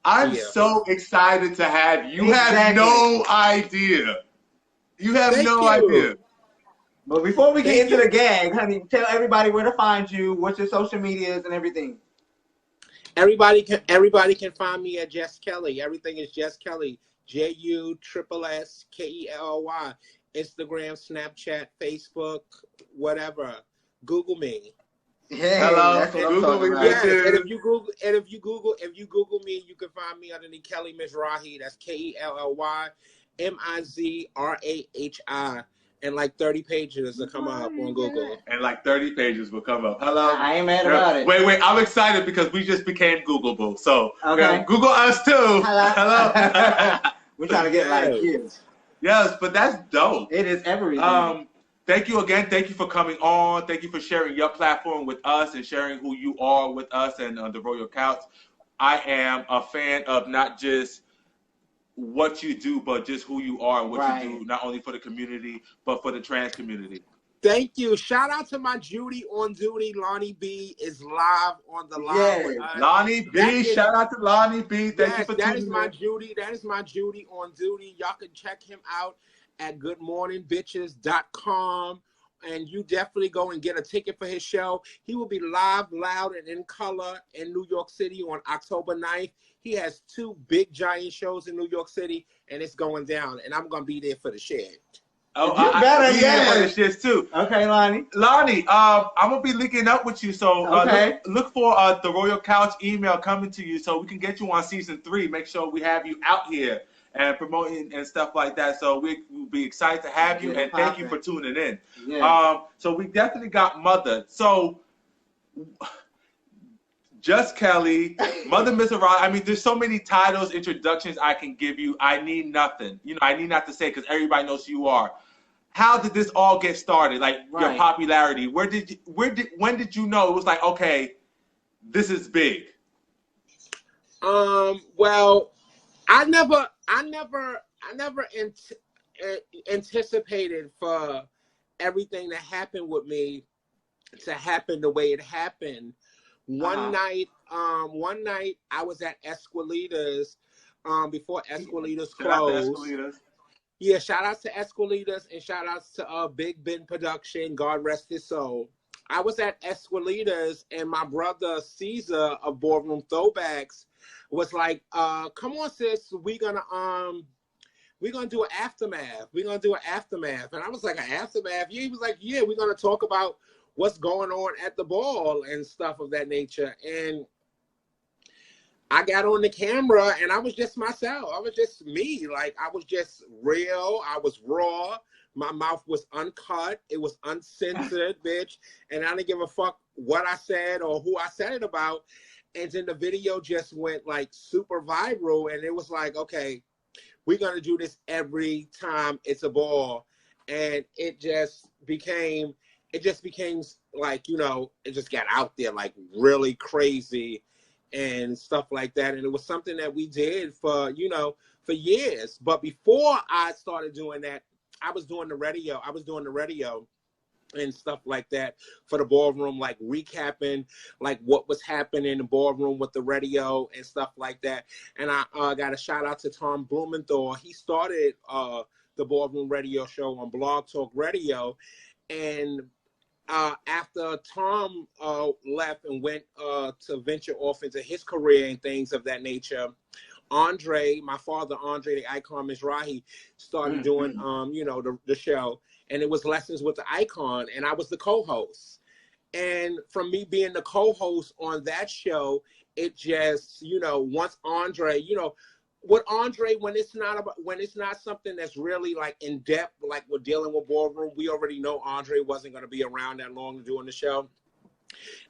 I'm so excited to have you. You have no idea. You have no idea. But before we get into the gag, honey, tell everybody where to find you, what your social medias and everything. Everybody can find me at Jusss Kelly. Everything is Jusss Kelly. JUSSSKELLY. Instagram, Snapchat, Facebook, whatever. Google me. Hey, hello. That's what I'm talking about. Yes, and if you Google me, you can find me underneath Kelly Mizrahi. That's KELLYMIZRAHI. And like 30 pages will come up on Google. And like 30 pages will come up. Hello. I ain't mad about it. Wait. I'm excited because we just became Googleable. So Google us too. Hello. We're trying to get like kids. Yes, but that's dope. It is everything. Thank you again. Thank you for coming on. Thank you for sharing your platform with us and sharing who you are with us and on the Royal Couch. I am a fan of not just what you do, but just who you are and what you do, not only for the community, but for the trans community. Thank you. Shout out to my Judy on duty. Lonnie B is live on the line with us. Lonnie B. Shout out to Lonnie B. Thank you for tuning in. That is my Judy. That is my Judy on duty. Y'all can check him out at goodmorningbitches.com. And you definitely go and get a ticket for his show. He will be live, loud, and in color in New York City on October 9th. He has 2 big, giant shows in New York City, and it's going down. And I'm going to be there for the shit. Oh, I'll be there for the shit, too. Okay, Lonnie. Lonnie, I'm going to be linking up with you. So look for the Royal Couch email coming to you so we can get you on season 3. Make sure we have you out here and promoting and stuff like that. So we'll be excited to have you, and thank you for tuning in. Yeah. So we definitely got Mother. So Jusss Kelly, Mother Mizrahi. I mean, there's so many titles, introductions I can give you. I need nothing. I need not to say because everybody knows who you are. How did this all get started? Like your popularity. When did you know it was like, okay, this is big? Well, I never anticipated for everything that happened with me to happen the way it happened. One night I was at Esquilitas before Esquilitas closed. Yeah, shout out to Esquilitas and shout outs to Big Ben Production, God rest his soul. I was at Esquilitas and my brother Caesar of Ballroom Throwbacks was like, come on, sis, we're gonna do an aftermath. We're gonna do an aftermath. And I was like, an aftermath? Yeah, he was like, yeah, we're gonna talk about what's going on at the ball and stuff of that nature. And I got on the camera and I was just myself. I was just me. Like, I was just real. I was raw. My mouth was uncut. It was uncensored, bitch. And I didn't give a fuck what I said or who I said it about. And then the video just went like super viral. And it was like, okay, we're going to do this every time it's a ball. And it just became like, it just got out there like really crazy and stuff like that. And it was something that we did for years. But before I started doing that, I was doing the radio and stuff like that for the ballroom, like recapping like what was happening in the ballroom with the radio and stuff like that. And I got a shout out to Tom Blumenthal. He started the ballroom radio show on Blog Talk Radio. And after Tom left and went to venture off into his career and things of that nature, Andre, my father, Andre, the icon Mizrahi, started doing, the show. And it was Lessons with the Icon, and I was the co-host. And from me being the co-host on that show, it just, once Andre, with Andre, when it's not something that's really like in depth, like we're dealing with ballroom, we already know Andre wasn't going to be around that long doing the show.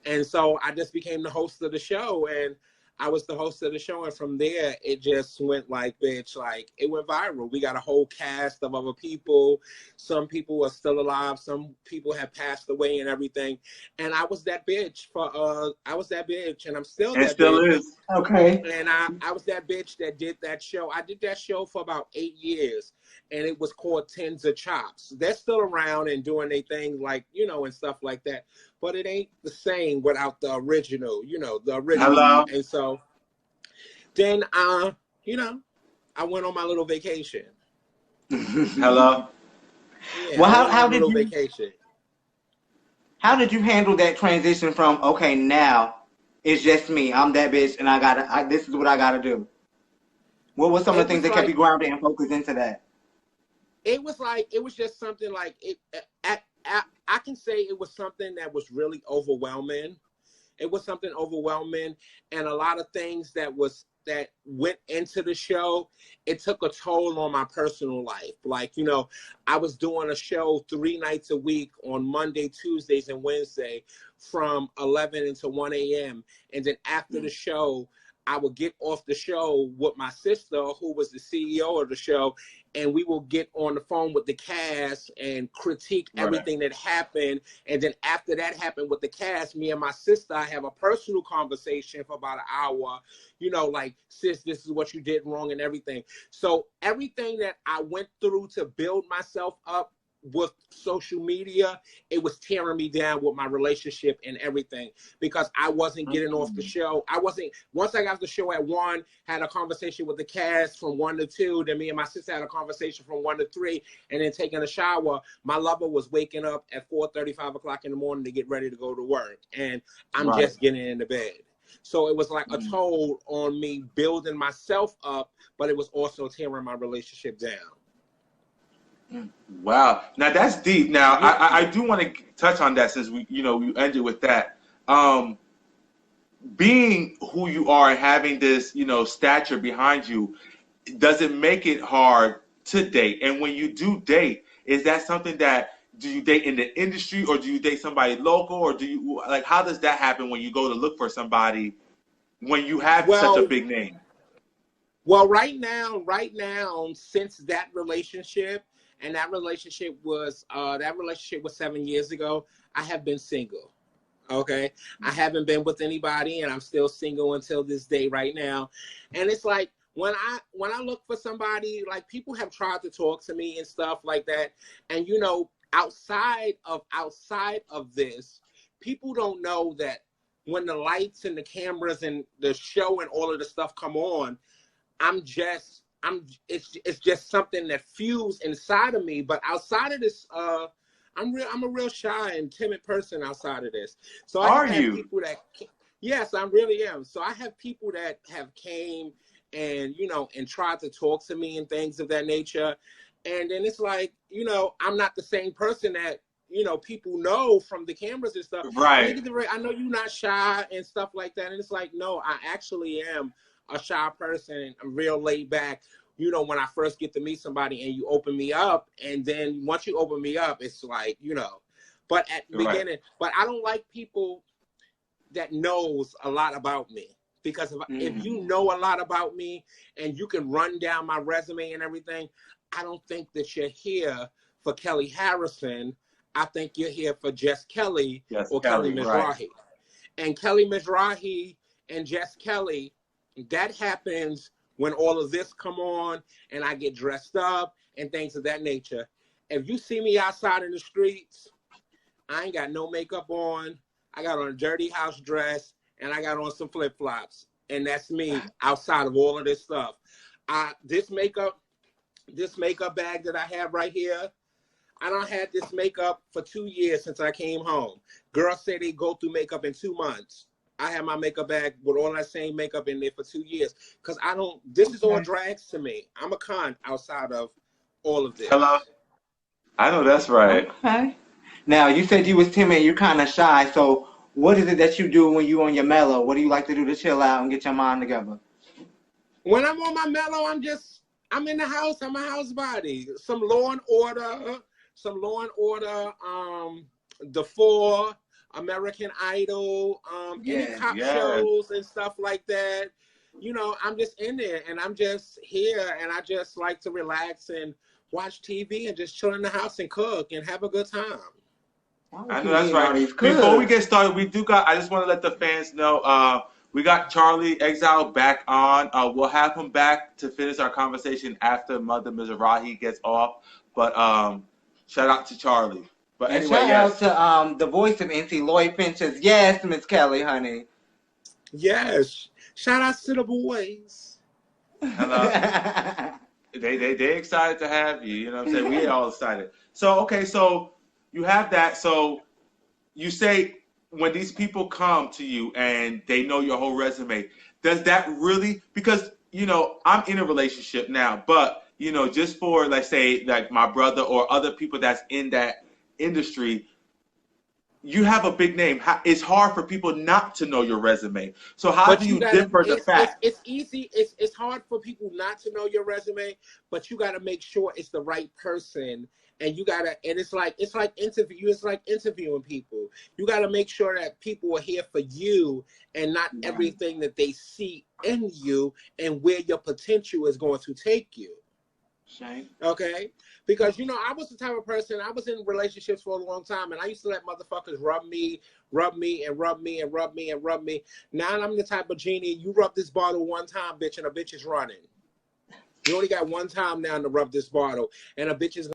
And so I just became the host of the show, and I was the host of the show, and from there, it just went like, bitch, like, it went viral. We got a whole cast of other people. Some people are still alive. Some people have passed away and everything. And I was that bitch and I'm still that bitch. It still is. Okay. And I was that bitch that did that show. I did that show for about 8 years, and it was called Tens of Chops. They're still around and doing their thing, like, and stuff like that. But it ain't the same without the original, the original. Hello. And so Then, you know, I went on my little vacation. Hello. Yeah, Well, how did you vacation? How did you handle that transition from okay, now it's just me, I'm that bitch, and this is what I gotta do? What were some of the things that kept you grounded and focused into that? It was just something like it. I can say it was something that was really overwhelming. It was something overwhelming, and a lot of things that went into the show. It took a toll on my personal life. Like, you know, I was doing a show 3 nights a week on Monday, Tuesdays, and Wednesday from 11 until 1 a.m. And then after the show, I would get off the show with my sister, who was the CEO of the show, and we will get on the phone with the cast and critique everything that happened. And then after that happened with the cast, me and my sister, I have a personal conversation for about an hour, you know, like, sis, this is what you did wrong and everything. So everything that I went through to build myself up with social media, it was tearing me down with my relationship and everything, because I wasn't getting off the show. Once I got off the show at 1, had a conversation with the cast from 1 to 2, then me and my sister had a conversation from 1 to 3, and then taking a shower. My lover was waking up at 4:30, 5 o'clock in the morning to get ready to go to work, and I'm just getting into bed. So it was like a toll on me building myself up, but it was also tearing my relationship down. Wow. Now that's deep. Now I do want to touch on that, since we ended with that. Being who you are and having this, stature behind you, does it make it hard to date? And when you do date, is that something that, do you date in the industry, or do you date somebody local, or do you, like, how does that happen when you go to look for somebody when you have such a big name? Well, right now, since that relationship, and that relationship was 7 years ago, I have been single. Okay, I haven't been with anybody, and I'm still single until this day right now. And it's like, when I look for somebody, like, people have tried to talk to me and stuff like that, and outside of this, people don't know that when the lights and the cameras and the show and all of the stuff come on, it's just something that fuels inside of me. But outside of this, I'm a real shy and timid person outside of this. So people that, yes, I really am. So I have people that have came and tried to talk to me and things of that nature. And then it's like, I'm not the same person that, people know from the cameras and stuff. Right. I know you're not shy and stuff like that. And it's like, no, I actually am a shy person. I'm real laid back. When I first get to meet somebody and you open me up, and then once you open me up, it's like, but at the beginning, but I don't like people that knows a lot about me, because if you know a lot about me and you can run down my resume and everything, I don't think that you're here for Kelly Harrison. I think you're here for Jusss Kelly or Kelly Mizrahi. Right. And Kelly Mizrahi and Jusss Kelly, that happens when all of this come on and I get dressed up and things of that nature. If you see me outside in the streets, I ain't got no makeup on. I got on a dirty house dress and I got on some flip-flops. And that's me outside of all of this stuff. This makeup bag that I have right here, I done had this makeup for 2 years since I came home. Girls say they go through makeup in 2 months. I have my makeup bag with all that same makeup in there for 2 years. Because this is all drags to me. I'm a con outside of all of this. Hello? I know that's right. Okay. Now, you said you was timid, you're kind of shy. So what is it that you do when you on your mellow? What do you like to do to chill out and get your mind together? When I'm on my mellow, I'm in the house. I'm a house body. Some Law and Order, The Four, American Idol, any cop shows and stuff like that. I'm just in there, and I'm just here, and I just like to relax and watch TV and just chill in the house and cook and have a good time. I know that's right. Before we get started, I just want to let the fans know, we got Charlie Exile back on. We'll have him back to finish our conversation after Mother Mizrahi gets off. But shout out to Charlie. But anyway, shout out to the voice of NC Lloyd Finches. Yes, Miss Kelly, honey. Yes. Shout out to the boys. Hello. They excited to have you. You know what I'm saying? We all excited. So okay, so you have that. So you say when these people come to you and they know your whole resume, does that really, because I'm in a relationship now, but just for, let's say, like my brother or other people that's in that industry, you have a big name. It's hard for people not to know your resume. So how do you differ the fact? It's easy. It's hard for people not to know your resume, but you got to make sure it's the right person. And you gotta, and it's like interviewing people. You gotta make sure that people are here for you and not everything that they see in you and where your potential is going to take you. Shame. Okay? Because I was the type of person, I was in relationships for a long time, and I used to let motherfuckers rub me. Now I'm the type of genie, you rub this bottle one time, bitch, and a bitch is running. You only got one time now to rub this bottle, and a bitch is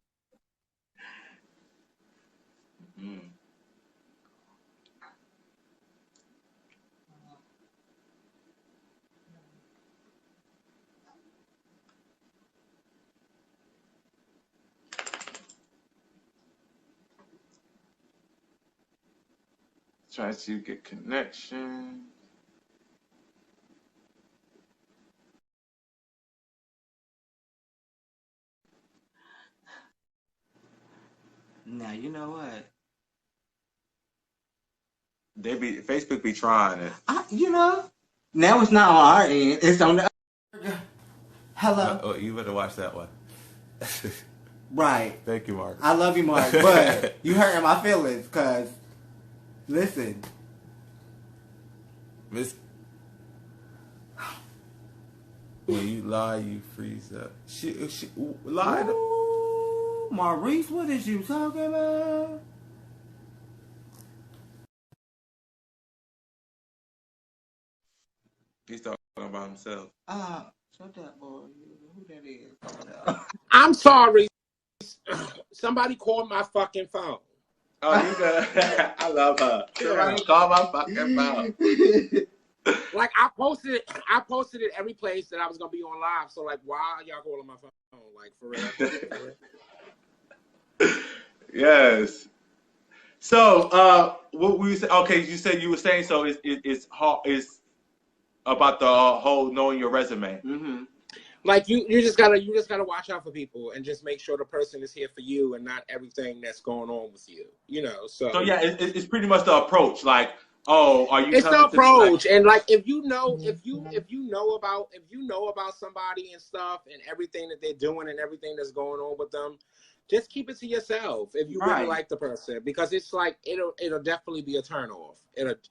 Try to get connection. Now you know what? Facebook be trying it. Now it's not on our end. It's on the. Hello. Oh, you better watch that one. Right. Thank you, Mark. I love you, Mark, but you hurting my feelings, cause listen. When you lie, you freeze up. She lied. Maurice, what is you talking about? He's talking about himself. Shut up, boy. Who that is? I'm sorry. Somebody called my fucking phone. Oh, you good. I love her. Somebody call my fucking phone. Like I posted it every place that I was gonna be on live. So like, why are y'all calling my phone? Like for real? Yes. So, what we say? Okay, you said you were saying so. It's about the whole knowing your resume. Mm-hmm. Like you just gotta watch out for people and just make sure the person is here for you and not everything that's going on with you. So yeah, it's pretty much the approach. Like, oh, are you? It's the approach, and like if you know about somebody and stuff and everything that they're doing and everything that's going on with them, just keep it to yourself if you really like the person, because it's like it'll definitely be a turn off.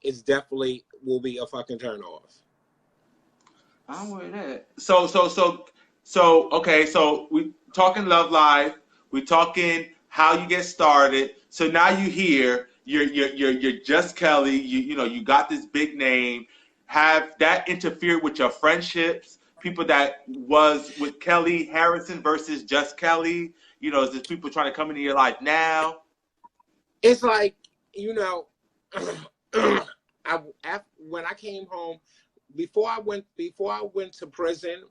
It's definitely will be a fucking turn off. I'm with that. So okay, so we talking Love Live, we talking how you get started. So now you here, you're Just Kelly, you got this big name. Have that interfered with your friendships? People that was with Kelly Harrison versus Just Kelly, is there people trying to come into your life now? It's like, when I came home, before I went to prison,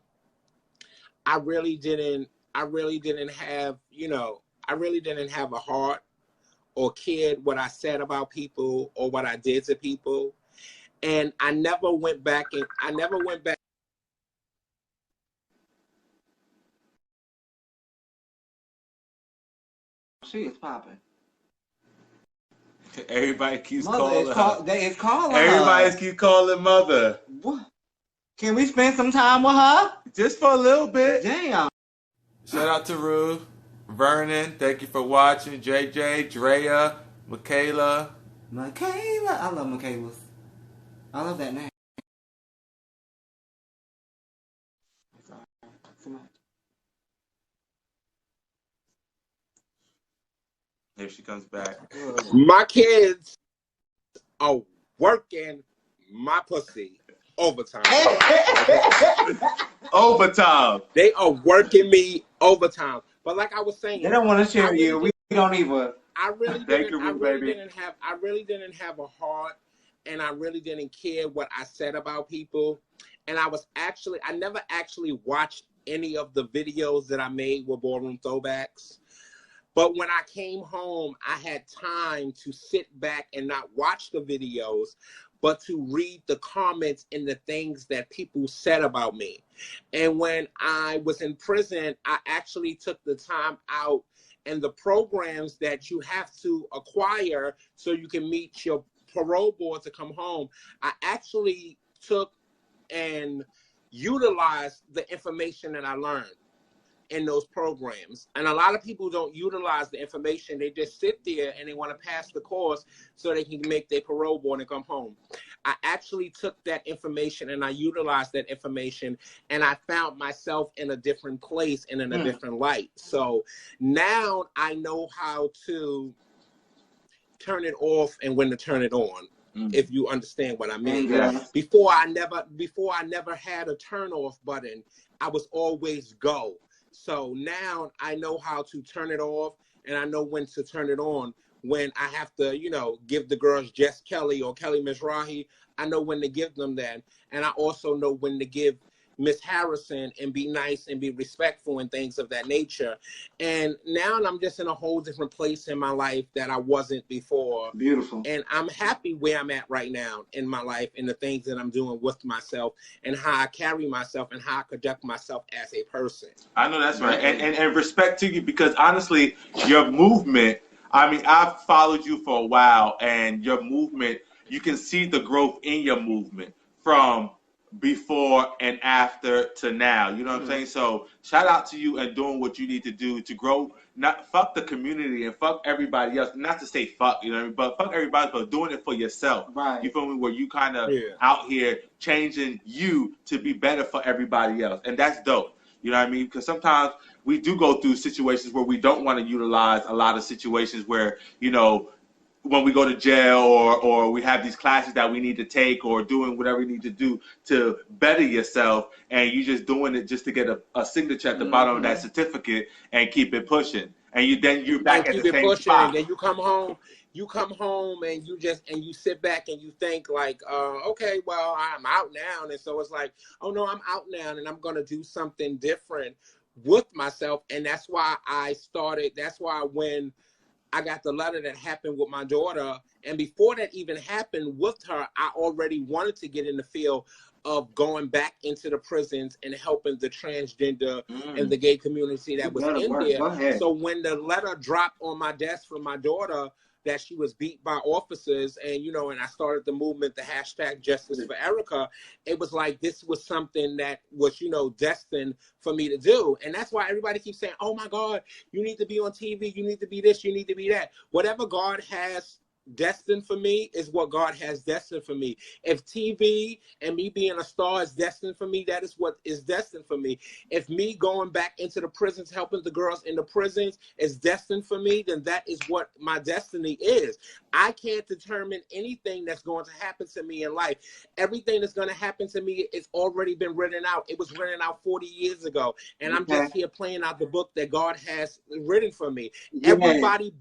I really didn't have a heart or cared what I said about people or what I did to people. And I never went back. She is popping. Everybody keeps calling her. They is calling Everybody keeps calling Mother. What? Can we spend some time with her? Just for a little bit. Damn. Shout out to Rue, Vernon. Thank you for watching. JJ, Drea, Michaela. I love Michaela's. I love that name. Here she comes back. My kids are working my pussy overtime. Overtime. They are working me overtime. But like I was saying, they don't want to share you. We don't even. I really didn't have a heart, and I really didn't care what I said about people. And I never actually watched any of the videos that I made with Ballroom Throwbacks. But when I came home, I had time to sit back and not watch the videos, but to read the comments and the things that people said about me. And when I was in prison, I actually took the time out, and the programs that you have to acquire so you can meet your parole board to come home, I actually took and utilized the information that I learned in those programs. And a lot of people don't utilize the information. They just sit there and they want to pass the course so they can make their parole board and come home. I actually took that information and I utilized that information, and I found myself in a different place and in a different light. So now I know how to turn it off and when to turn it on. If you understand what I mean. Yes. Before I never had a turn off button. I was always go. So now I know how to turn it off, and I know when to turn it on. When I have to, give the girls Jess Kelly or Kelly Mizrahi, I know when to give them that. And I also know when to give Miss Harrison and be nice and be respectful and things of that nature. And now I'm just in a whole different place in my life that I wasn't before. Beautiful. And I'm happy where I'm at right now in my life and the things that I'm doing with myself and how I carry myself and how I conduct myself as a person. I know that's right. And respect to you, because honestly, your movement, I mean, I've followed you for a while, and your movement, you can see the growth in your movement from before and after to now. You know what I'm saying? So shout out to you and doing what you need to do to grow. Not fuck the community and fuck everybody else. Not to say fuck, you know what I mean? But fuck everybody, but doing it for yourself. Right. You feel me? Where you kind of out here changing you to be better for everybody else. And that's dope. You know what I mean? Because sometimes we do go through situations where we don't want to utilize a lot of situations where, when we go to jail or we have these classes that we need to take or doing whatever we need to do to better yourself, and you just doing it just to get a signature at the bottom of that certificate and keep it pushing. And you're back at the same spot. And then you come home and you sit back and you think like, okay, well, I'm out now. And so it's like, oh no, I'm out now and I'm going to do something different with myself. And that's why when I got the letter that happened with my daughter, and before that even happened with her, I already wanted to get in the field of going back into the prisons and helping the transgender and the gay community that was in there. So when the letter dropped on my desk from my daughter that she was beat by officers, and and I started the movement, the hashtag Justice for Erica, it was like this was something that was destined for me to do. And that's why everybody keeps saying, oh my God, you need to be on TV, you need to be this, you need to be that. Whatever God has destined for me is what God has destined for me. If TV and me being a star is destined for me, that is what is destined for me. If me going back into the prisons, helping the girls in the prisons is destined for me, then that is what my destiny is. I can't determine anything that's going to happen to me in life. Everything that's going to happen to me is already been written out. It was written out 40 years ago. And I'm just here playing out the book that God has written for me. Everybody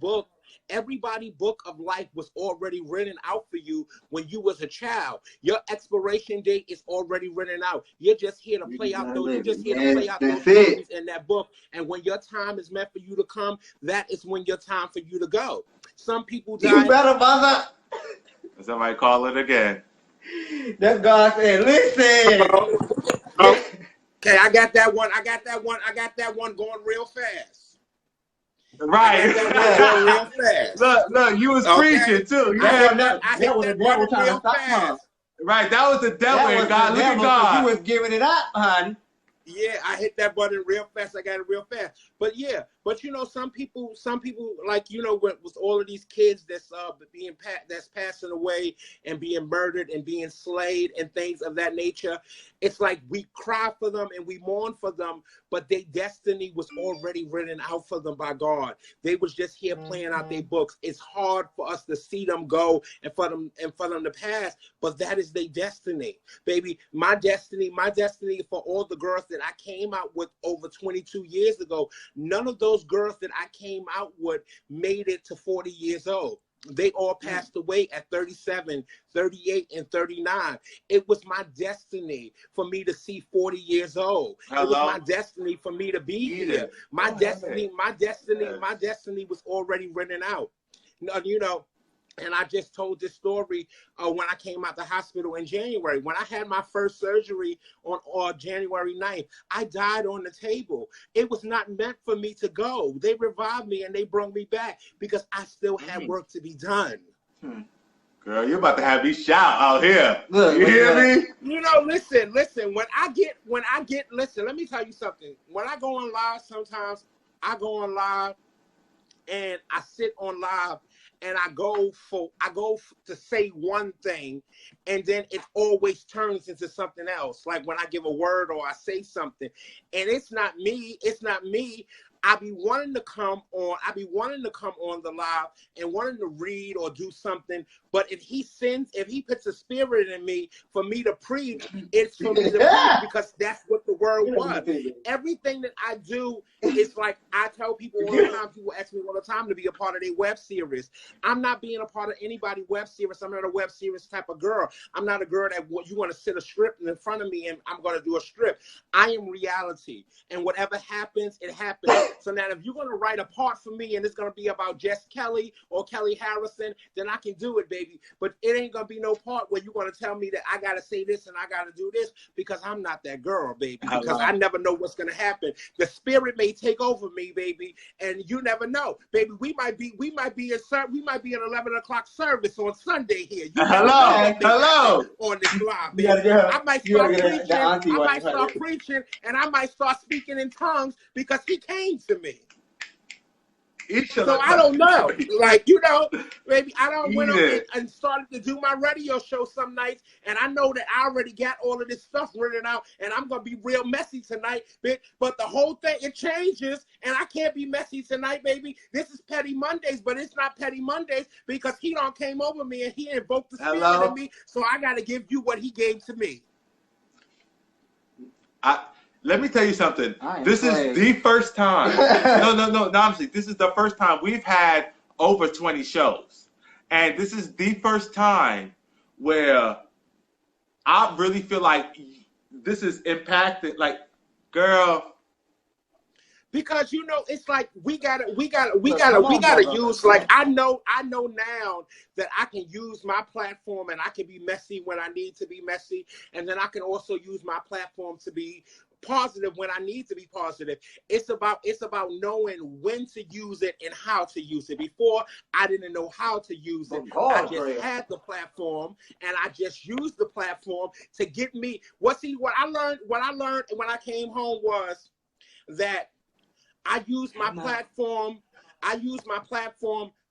book of life was already written out for you when you was a child. Your expiration date is already written out. You're just here to play out those. You're just here to play out those stories in that book. And when your time is meant for you to come, that is when your time for you to go. Some people die. You better, mother. Somebody call it again. That God said, listen. Okay, I got that one going real fast. Right. Real fast. Look, you was preaching too. Yeah, that was the devil trying to stop him. Right, that was the devil. Look at God. You was giving it up, hon. Yeah, I hit that button real fast. I got it real fast. But some people like with all of these kids that's passing away and being murdered and being slayed and things of that nature. It's like we cry for them and we mourn for them, but their destiny was already written out for them by God. They was just here playing out their books. It's hard for us to see them go and for them to pass, but that is their destiny, baby. My destiny for all the girls that I came out with over 22 years ago, none of those girls that I came out with made it to 40 years old. They all passed away at 37, 38, and 39. It was my destiny for me to see 40 years old. Hello? It was my destiny for me to be here. My destiny was already written out. You know, and I just told this story when I came out the hospital in January. When I had my first surgery on January 9th, I died on the table. It was not meant for me to go. They revived me and they brought me back because I still had work to be done. Girl, you're about to have me shout out here. You hear me? You know, listen. When I get, listen, let me tell you something. When I go on live, sometimes I go on live and I sit on live and I go to say one thing, and then it always turns into something else. Like when I give a word or I say something, and it's not me. I be wanting to come on the live and wanting to read or do something. But if he puts a spirit in me for me to preach, it's for me to preach because that's what the word was. Everything that I do is like I tell people all the time. People ask me all the time to be a part of their web series. I'm not being a part of anybody's web series. I'm not a web series type of girl. I'm not a girl that you want to sit a script in front of me and I'm going to do a strip. I am reality, and whatever happens, it happens. So now if you're going to write a part for me and it's going to be about Jess Kelly or Kelly Harrison, then I can do it, baby. But it ain't going to be no part where you're going to tell me that I got to say this and I got to do this because I'm not that girl, baby. Because I never know what's going to happen. The spirit may take over me, baby, and you never know. Baby, we might be in 11 o'clock service on Sunday here. You hello. On this live, baby. I might start preaching and I might start speaking in tongues because he came to me. So I don't know. Like, you know, baby, I don't went up and started to do my radio show some nights, and I know that I already got all of this stuff written out, and I'm going to be real messy tonight. But the whole thing, it changes, and I can't be messy tonight, baby. This is Petty Mondays, but it's not Petty Mondays because he done came over me, and he invoked the spirit in me, so I got to give you what he gave to me. Let me tell you something. This is the first time. No, honestly, this is the first time we've had over 20 shows. And this is the first time where I really feel like this is impacted. Like, girl. Because you know, it's like we gotta use, like I know now that I can use my platform and I can be messy when I need to be messy, and then I can also use my platform to be positive when I need to be positive. It's about knowing when to use it and how to use it. Before, I didn't know how to use it. I just had the platform and I just used the platform to get me what I learned when I came home was that I used my platform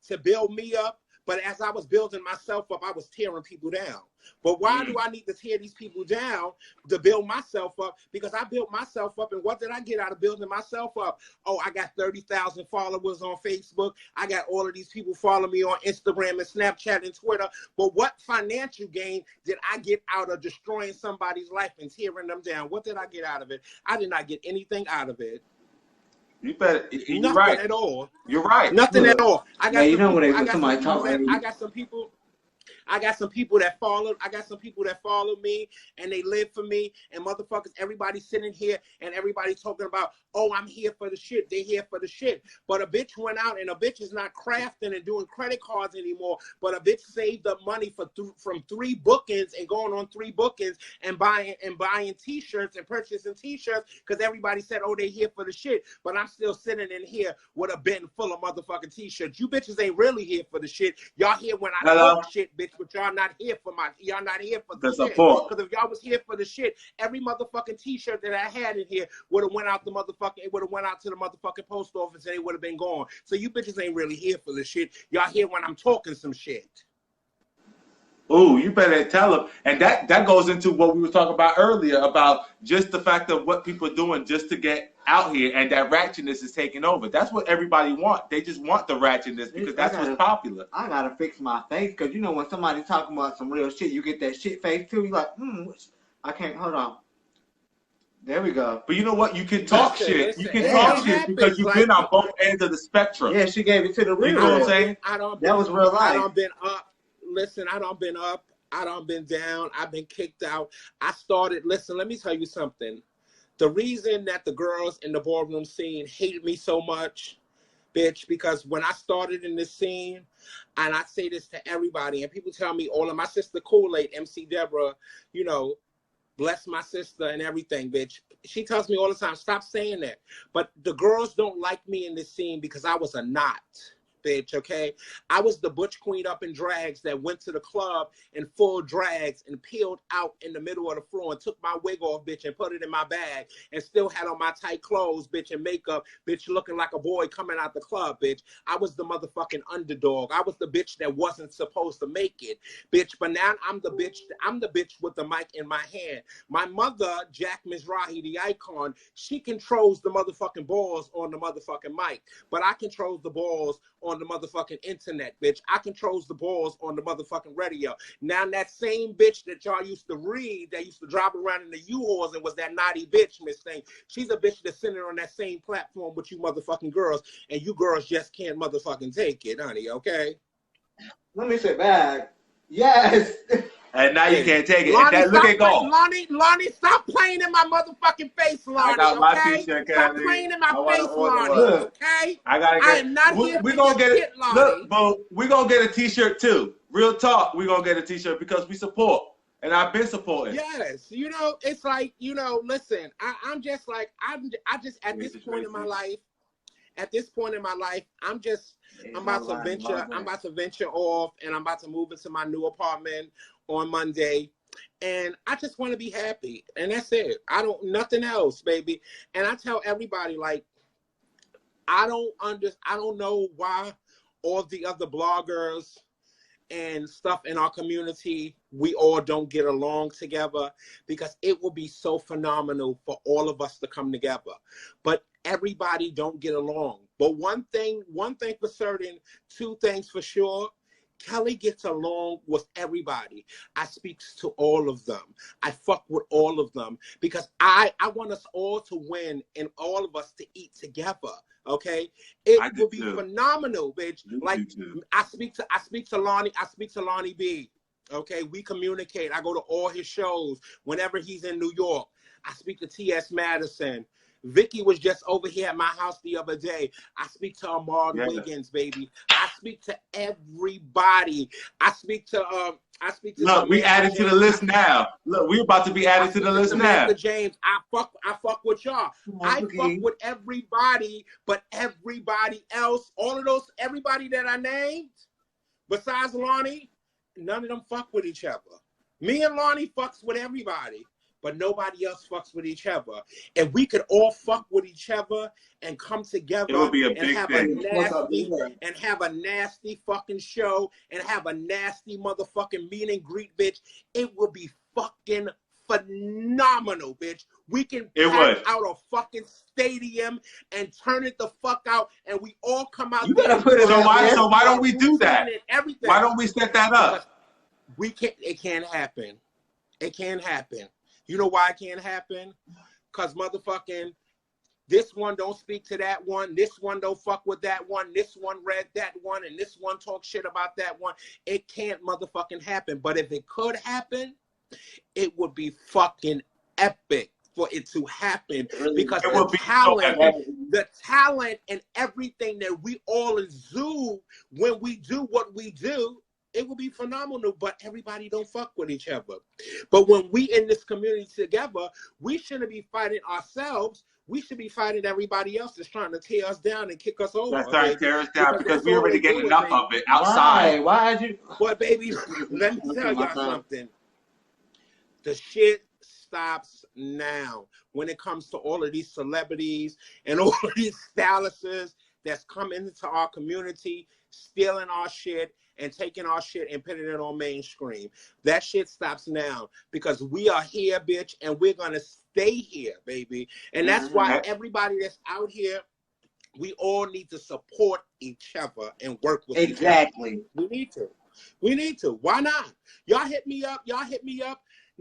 to build me up. But as I was building myself up, I was tearing people down. But why do I need to tear these people down to build myself up? Because I built myself up, and what did I get out of building myself up? Oh, I got 30,000 followers on Facebook. I got all of these people following me on Instagram and Snapchat and Twitter. But what financial gain did I get out of destroying somebody's life and tearing them down? What did I get out of it? I did not get anything out of it. You better. You're right. Nothing at all. You're right. Nothing at all. I got some people that follow. I got some people that follow me and they live for me. And motherfuckers, everybody sitting here and everybody talking about, oh, I'm here for the shit. They here for the shit. But a bitch went out and a bitch is not crafting and doing credit cards anymore. But a bitch saved up money from 3 bookings and going on 3 bookings and buying T-shirts and purchasing T-shirts because everybody said, oh, they here for the shit. But I'm still sitting in here with a bin full of motherfucking T-shirts. You bitches ain't really here for the shit. Y'all here when I talk shit, bitch. But y'all not here for the shit. Because if y'all was here for the shit, every motherfucking T-shirt that I had in here would have went out to the motherfucking post office and it would have been gone. So you bitches ain't really here for the shit. Y'all here when I'm talking some shit. Oh, you better tell them. And that goes into what we were talking about earlier about just the fact of what people are doing just to get out here, and that ratchetness is taking over. That's what everybody wants. They just want the ratchetness because that's what's popular. I gotta fix my face because you know when somebody's talking about some real shit, you get that shit face too. You're like, I can't. Hold on. There we go. But you know what? You can talk shit. Listen, you can talk shit because you've been on both ends of the spectrum. Yeah, she gave it to the real. You know what I'm saying? That was real life. I done been up. Listen, I done been up. I done been down. I've been kicked out. I started. Listen, let me tell you something. The reason that the girls in the ballroom scene hated me so much, bitch, because when I started in this scene, and I say this to everybody, and people tell me, all of my sister Kool-Aid, MC Deborah, you know, bless my sister and everything, bitch. She tells me all the time, stop saying that. But the girls don't like me in this scene because I was a knot, bitch, okay? I was the butch queen up in drags that went to the club in full drags and peeled out in the middle of the floor and took my wig off, bitch, and put it in my bag and still had on my tight clothes, bitch, and makeup, bitch, looking like a boy coming out the club, bitch. I was the motherfucking underdog. I was the bitch that wasn't supposed to make it, bitch. But now I'm the bitch with the mic in my hand. My mother, Jack Mizrahi, the icon, she controls the motherfucking balls on the motherfucking mic, but I control the balls on the motherfucking internet, bitch. I controls the balls on the motherfucking radio. Now that same bitch that y'all used to read, that used to drive around in the U-Hauls and was that naughty bitch, Miss Thing, she's a bitch that's sitting on that same platform with you motherfucking girls, and you girls just can't motherfucking take it, honey, okay? Let me sit back. Yes. And now you can't take it. Lonnie, Look at golf. Lonnie, stop playing in my motherfucking face, Lonnie. I got my okay? T-shirt, stop playing in my face, Lonnie. Okay? I am not here we for gonna your get shit, Lonnie. Look, bro, we're gonna get a T-shirt too. Real talk, we're gonna get a T-shirt because we support. And I've been supporting. Yes, you know, it's like, you know, listen, I'm just like, I just at this point in my life, I'm about to venture off, and I'm about to move into my new apartment on Monday. And I just want to be happy. And that's it. Nothing else, baby. And I tell everybody, like, I don't know why all the other bloggers and stuff in our community, we all don't get along together, because it will be so phenomenal for all of us to come together. But everybody don't get along. But one thing for certain, two things for sure, Kelly gets along with everybody. I speaks to all of them. I fuck with all of them, because I want us all to win and all of us to eat together. Okay, it will be phenomenal, bitch. Like I speak to Lonnie B. Okay, we communicate. I go to all his shows whenever he's in New York. I speak to T.S. Madison. Vicky was just over here at my house the other day. I speak to Ahmad Wiggins, baby. I speak to everybody. I speak to Look, we added to the list now. Look, we're about to be added to the list now. James, I fuck with y'all. I fuck with everybody, but everybody else, all of those, everybody that I named, besides Lonnie, none of them fuck with each other. Me and Lonnie fucks with everybody, but nobody else fucks with each other. If we could all fuck with each other and come together, it would be a big thing. And have a nasty fucking show and have a nasty motherfucking meet and greet, bitch, it would be fucking phenomenal, bitch. We can pack out a fucking stadium and turn it the fuck out, and we all come out. You better put it so why don't we do that? Why don't we set that up? We can't. It can't happen. It can't happen. You know why it can't happen? Because motherfucking this one don't speak to that one. This one don't fuck with that one. This one read that one. And this one talk shit about that one. It can't motherfucking happen. But if it could happen, it would be fucking epic for it to happen. Because the talent and everything that we all exude when we do what we do, it will be phenomenal, but everybody don't fuck with each other. But when we in this community together, we shouldn't be fighting ourselves. We should be fighting everybody else that's trying to tear us down and kick us over. That's trying to tear us down because we already get enough of it outside. Why did you? But baby, let me tell y'all something. The shit stops now when it comes to all of these celebrities and all of these stylists that's come into our community, stealing our shit and taking our shit and putting it on mainstream. That shit stops now because we are here, bitch, and we're going to stay here, baby. And that's why everybody that's out here, we all need to support each other and work with each other. We need to. Why not? Y'all hit me up.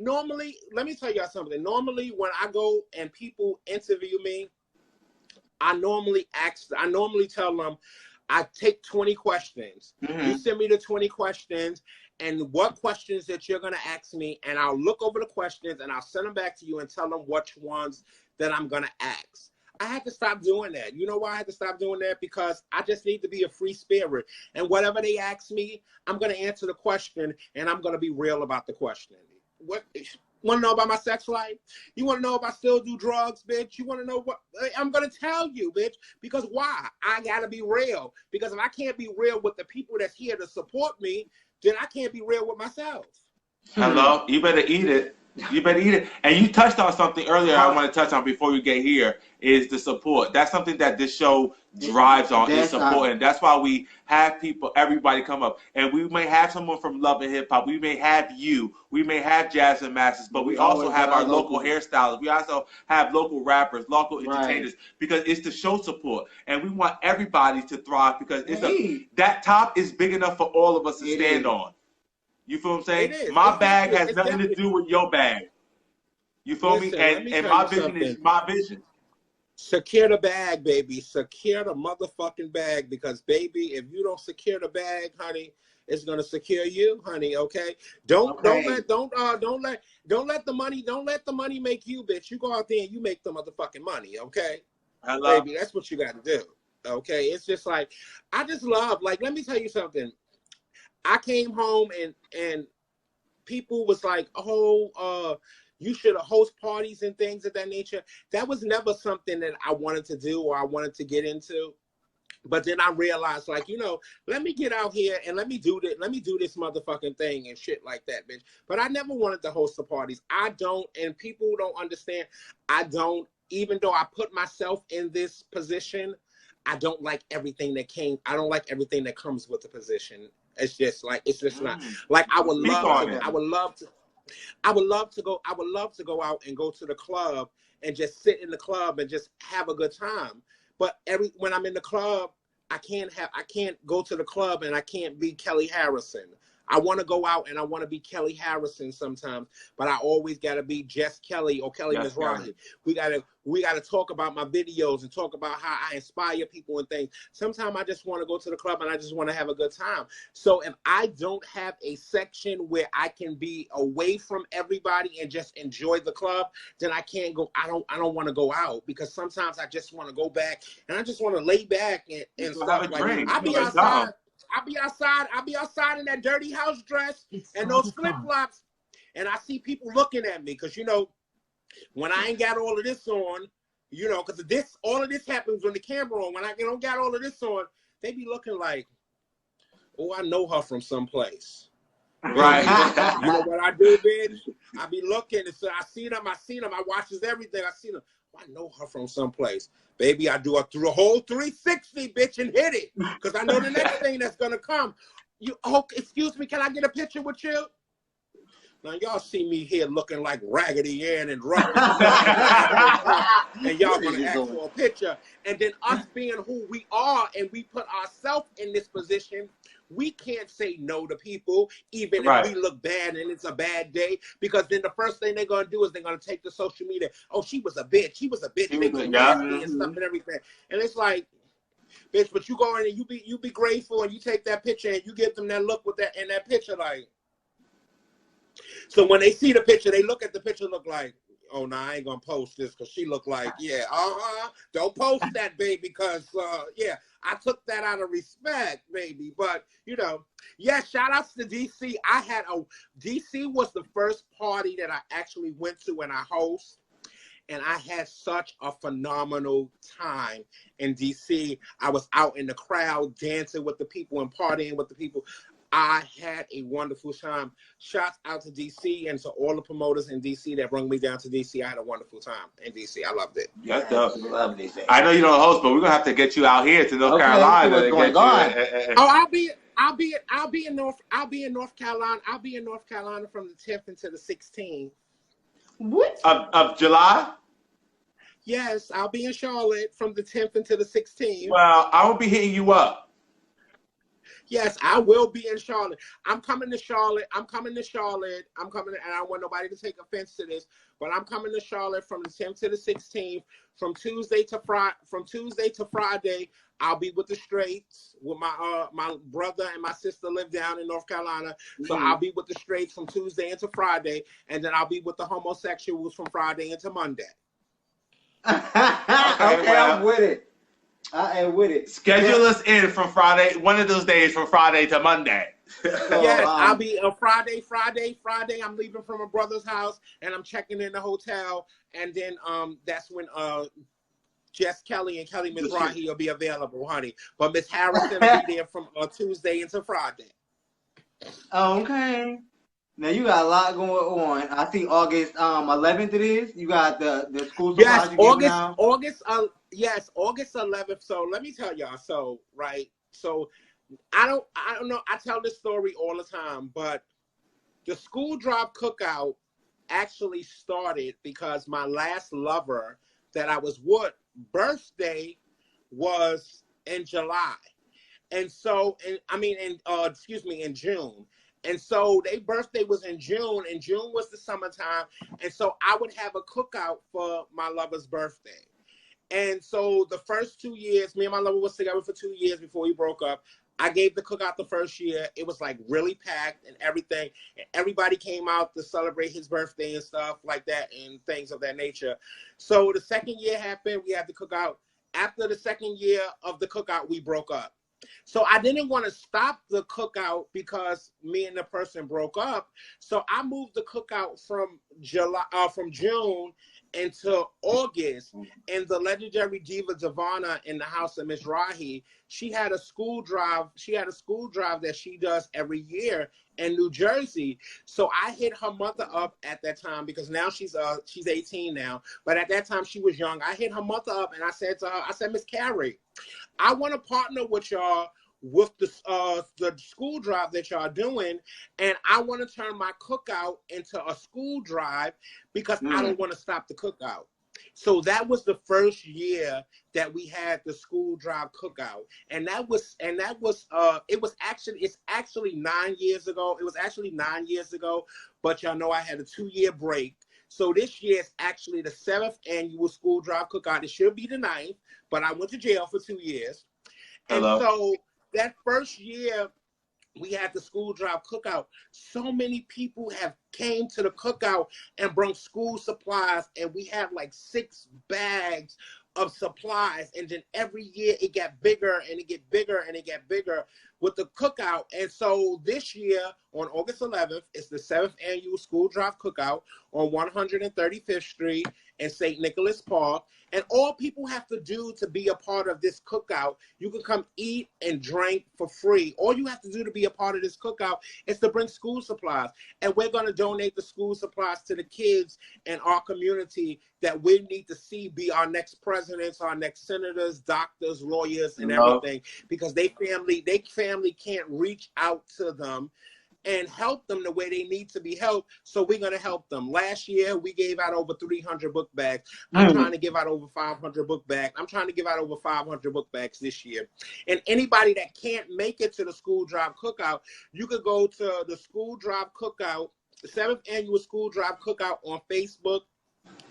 Normally, let me tell y'all something. Normally, when I go and people interview me, I normally tell them, I take 20 questions. You send me the 20 questions and what questions that you're going to ask me, and I'll look over the questions and I'll send them back to you and tell them which ones that I'm going to ask. I had to stop doing that. You know why I had to stop doing that? Because I just need to be a free spirit. And whatever they ask me, I'm going to answer the question, and I'm going to be real about the question. What? Want to know about my sex life? You want to know if I still do drugs, bitch? You want to know what? I'm going to tell you, bitch. Because why? I got to be real. Because if I can't be real with the people that's here to support me, then I can't be real with myself. Hello? You better eat it. You better eat it. And you touched on something earlier I want to touch on before you get here, is the support. That's something that this show drives on, is support. And that's why we have people, everybody come up. And we may have someone from Love and Hip Hop. We may have you. We may have Jasmine Masters. But we also have our local hairstylists. We also have local rappers, local entertainers. Because it's the show support. And we want everybody to thrive because that top is big enough for all of us to stand on. You feel what I'm saying? My bag has nothing to do with your bag. You feel me? And my vision is my vision. Secure the bag, baby. Secure the motherfucking bag, because baby, if you don't secure the bag, honey, it's gonna secure you, honey. Okay? Don't let the money make you, bitch. You go out there and you make the motherfucking money, okay? Baby, that's what you gotta do. Okay? It's just like, I just love, like, let me tell you something. I came home and people was like, oh, you should host parties and things of that nature. That was never something that I wanted to do or I wanted to get into. But then I realized, like, you know, let me get out here and let me do this motherfucking thing and shit like that, bitch. But I never wanted to host the parties. I don't, and people don't understand, I don't, even though I put myself in this position, I don't like everything that comes with the position. It's just like, it's just not like, I would love to go out and go to the club and just sit in the club and just have a good time. But when I'm in the club, I can't go to the club and I can't be Kelly Harrison. I want to go out and I want to be Kelly Harrison sometimes, but I always got to be Jess Kelly or Kelly Mizrahi. We gotta talk about my videos and talk about how I inspire people and things. Sometimes I just want to go to the club and I just want to have a good time. So if I don't have a section where I can be away from everybody and just enjoy the club, then I can't go. I don't want to go out, because sometimes I just want to go back and I just want to lay back and stuff like that. I'll be outside. I'll be outside in that dirty house dress and those flip-flops, and I see people looking at me, because, you know, when I ain't got all of this on, you know, because all of this happens when the camera on. When I don't got all of this on, they be looking like, oh, I know her from someplace. Right. You know what I do, bitch? I be looking, and so I see them, I watches everything, I see them. I know her from someplace. Baby, I do a whole 360, bitch, and hit it. Because I know the next thing that's going to come. Excuse me, can I get a picture with you? Now, y'all see me here looking like Raggedy Ann and Ruff. And y'all going to ask for a picture. And then us being who we are, and we put ourselves in this position, we can't say no to people, even if we look bad and it's a bad day, because then the first thing they're going to do is they're going to take to social media. Oh, she was a bitch. She was a bitch. Making nasty and stuff and everything. And it's like, bitch, but you go in and you be grateful and you take that picture and you give them that look with that in that picture, like. So when they see the picture, they look at the picture, look like, oh, no, I ain't going to post this, because she look like, don't post that, baby, because, I took that out of respect, baby. But, you know, shout outs to DC. DC was the first party that I actually went to and I host. And I had such a phenomenal time in DC. I was out in the crowd dancing with the people and partying with the people. I had a wonderful time. Shouts out to DC and to all the promoters in DC that brought me down to DC. I had a wonderful time in DC. I loved it. That's dope. Love DC. I know you don't host, but we're gonna have to get you out here to North Carolina. I'll be in North Carolina. I'll be in North Carolina from the 10th until the 16th. What? Of July? Yes, I'll be in Charlotte from the 10th until the 16th. Well, I won't be hitting you up. Yes, I will be in Charlotte. I'm coming to Charlotte. I'm coming, and I don't want nobody to take offense to this, but I'm coming to Charlotte from the 10th to the 16th, from Tuesday to Friday. I'll be with the Straights, with my brother and my sister live down in North Carolina, so I'll be with the Straights from Tuesday into Friday, and then I'll be with the homosexuals from Friday into Monday. Okay, well, I'm with it. I am with it. Schedule us in from Friday, one of those days from Friday to Monday. So, yes, I'll be a Friday. I'm leaving from a brother's house, and I'm checking in the hotel, and then that's when Jess Kelly and Kelly Mizrahi will be available, honey. But Miss Harrison will be there from Tuesday into Friday. Okay. Now you got a lot going on. I see August 11th it is. You got the school supplies August 11th. So let me tell y'all. So I don't know. I tell this story all the time, but the school drive cookout actually started because my last lover that I was with birthday was in July, and so in June. And so their birthday was in June, and June was the summertime. And so I would have a cookout for my lover's birthday. And so the first 2 years, me and my lover was together for 2 years before we broke up. I gave the cookout the first year. It was like really packed and everything. And everybody came out to celebrate his birthday and stuff like that and things of that nature. So the second year happened. We had the cookout. After the second year of the cookout, we broke up. So I didn't want to stop the cookout because me and the person broke up. So I moved the cookout from June into August. And the legendary diva Divana in the house of Mizrahi, she had a school drive. She had a school drive that she does every year in New Jersey. So I hit her mother up at that time because now she's 18 now. But at that time she was young. I hit her mother up and I said to her, I said, Miss Carrie, I want to partner with y'all with the school drive that y'all doing, and I want to turn my cookout into a school drive because I don't want to stop the cookout. So that was the first year that we had the school drive cookout, it's actually 9 years ago. It was actually 9 years ago, but y'all know I had a 2-year break. So this year is actually the 7th annual school drive cookout. It should be the 9th, but I went to jail for 2 years. And so that first year we had the school drive cookout. So many people have came to the cookout and brought school supplies, and we had like 6 bags of supplies. And then every year it got bigger and it get bigger and it got bigger with the cookout. And so this year on August 11th, it's the 7th annual school drive cookout on 135th Street in St. Nicholas Park. And all people have to do to be a part of this cookout, you can come eat and drink for free. All you have to do to be a part of this cookout is to bring school supplies. And we're going to donate the school supplies to the kids in our community that we need to see be our next presidents, our next senators, doctors, lawyers, and everything, because they family can't reach out to them and help them the way they need to be helped. So we're going to help them. Last year, we gave out over 300 book bags. I'm trying to give out over 500 book bags. I'm trying to give out over 500 book bags this year. And anybody that can't make it to the school drive cookout, you could go to the school drive cookout, the 7th annual school drive cookout on Facebook.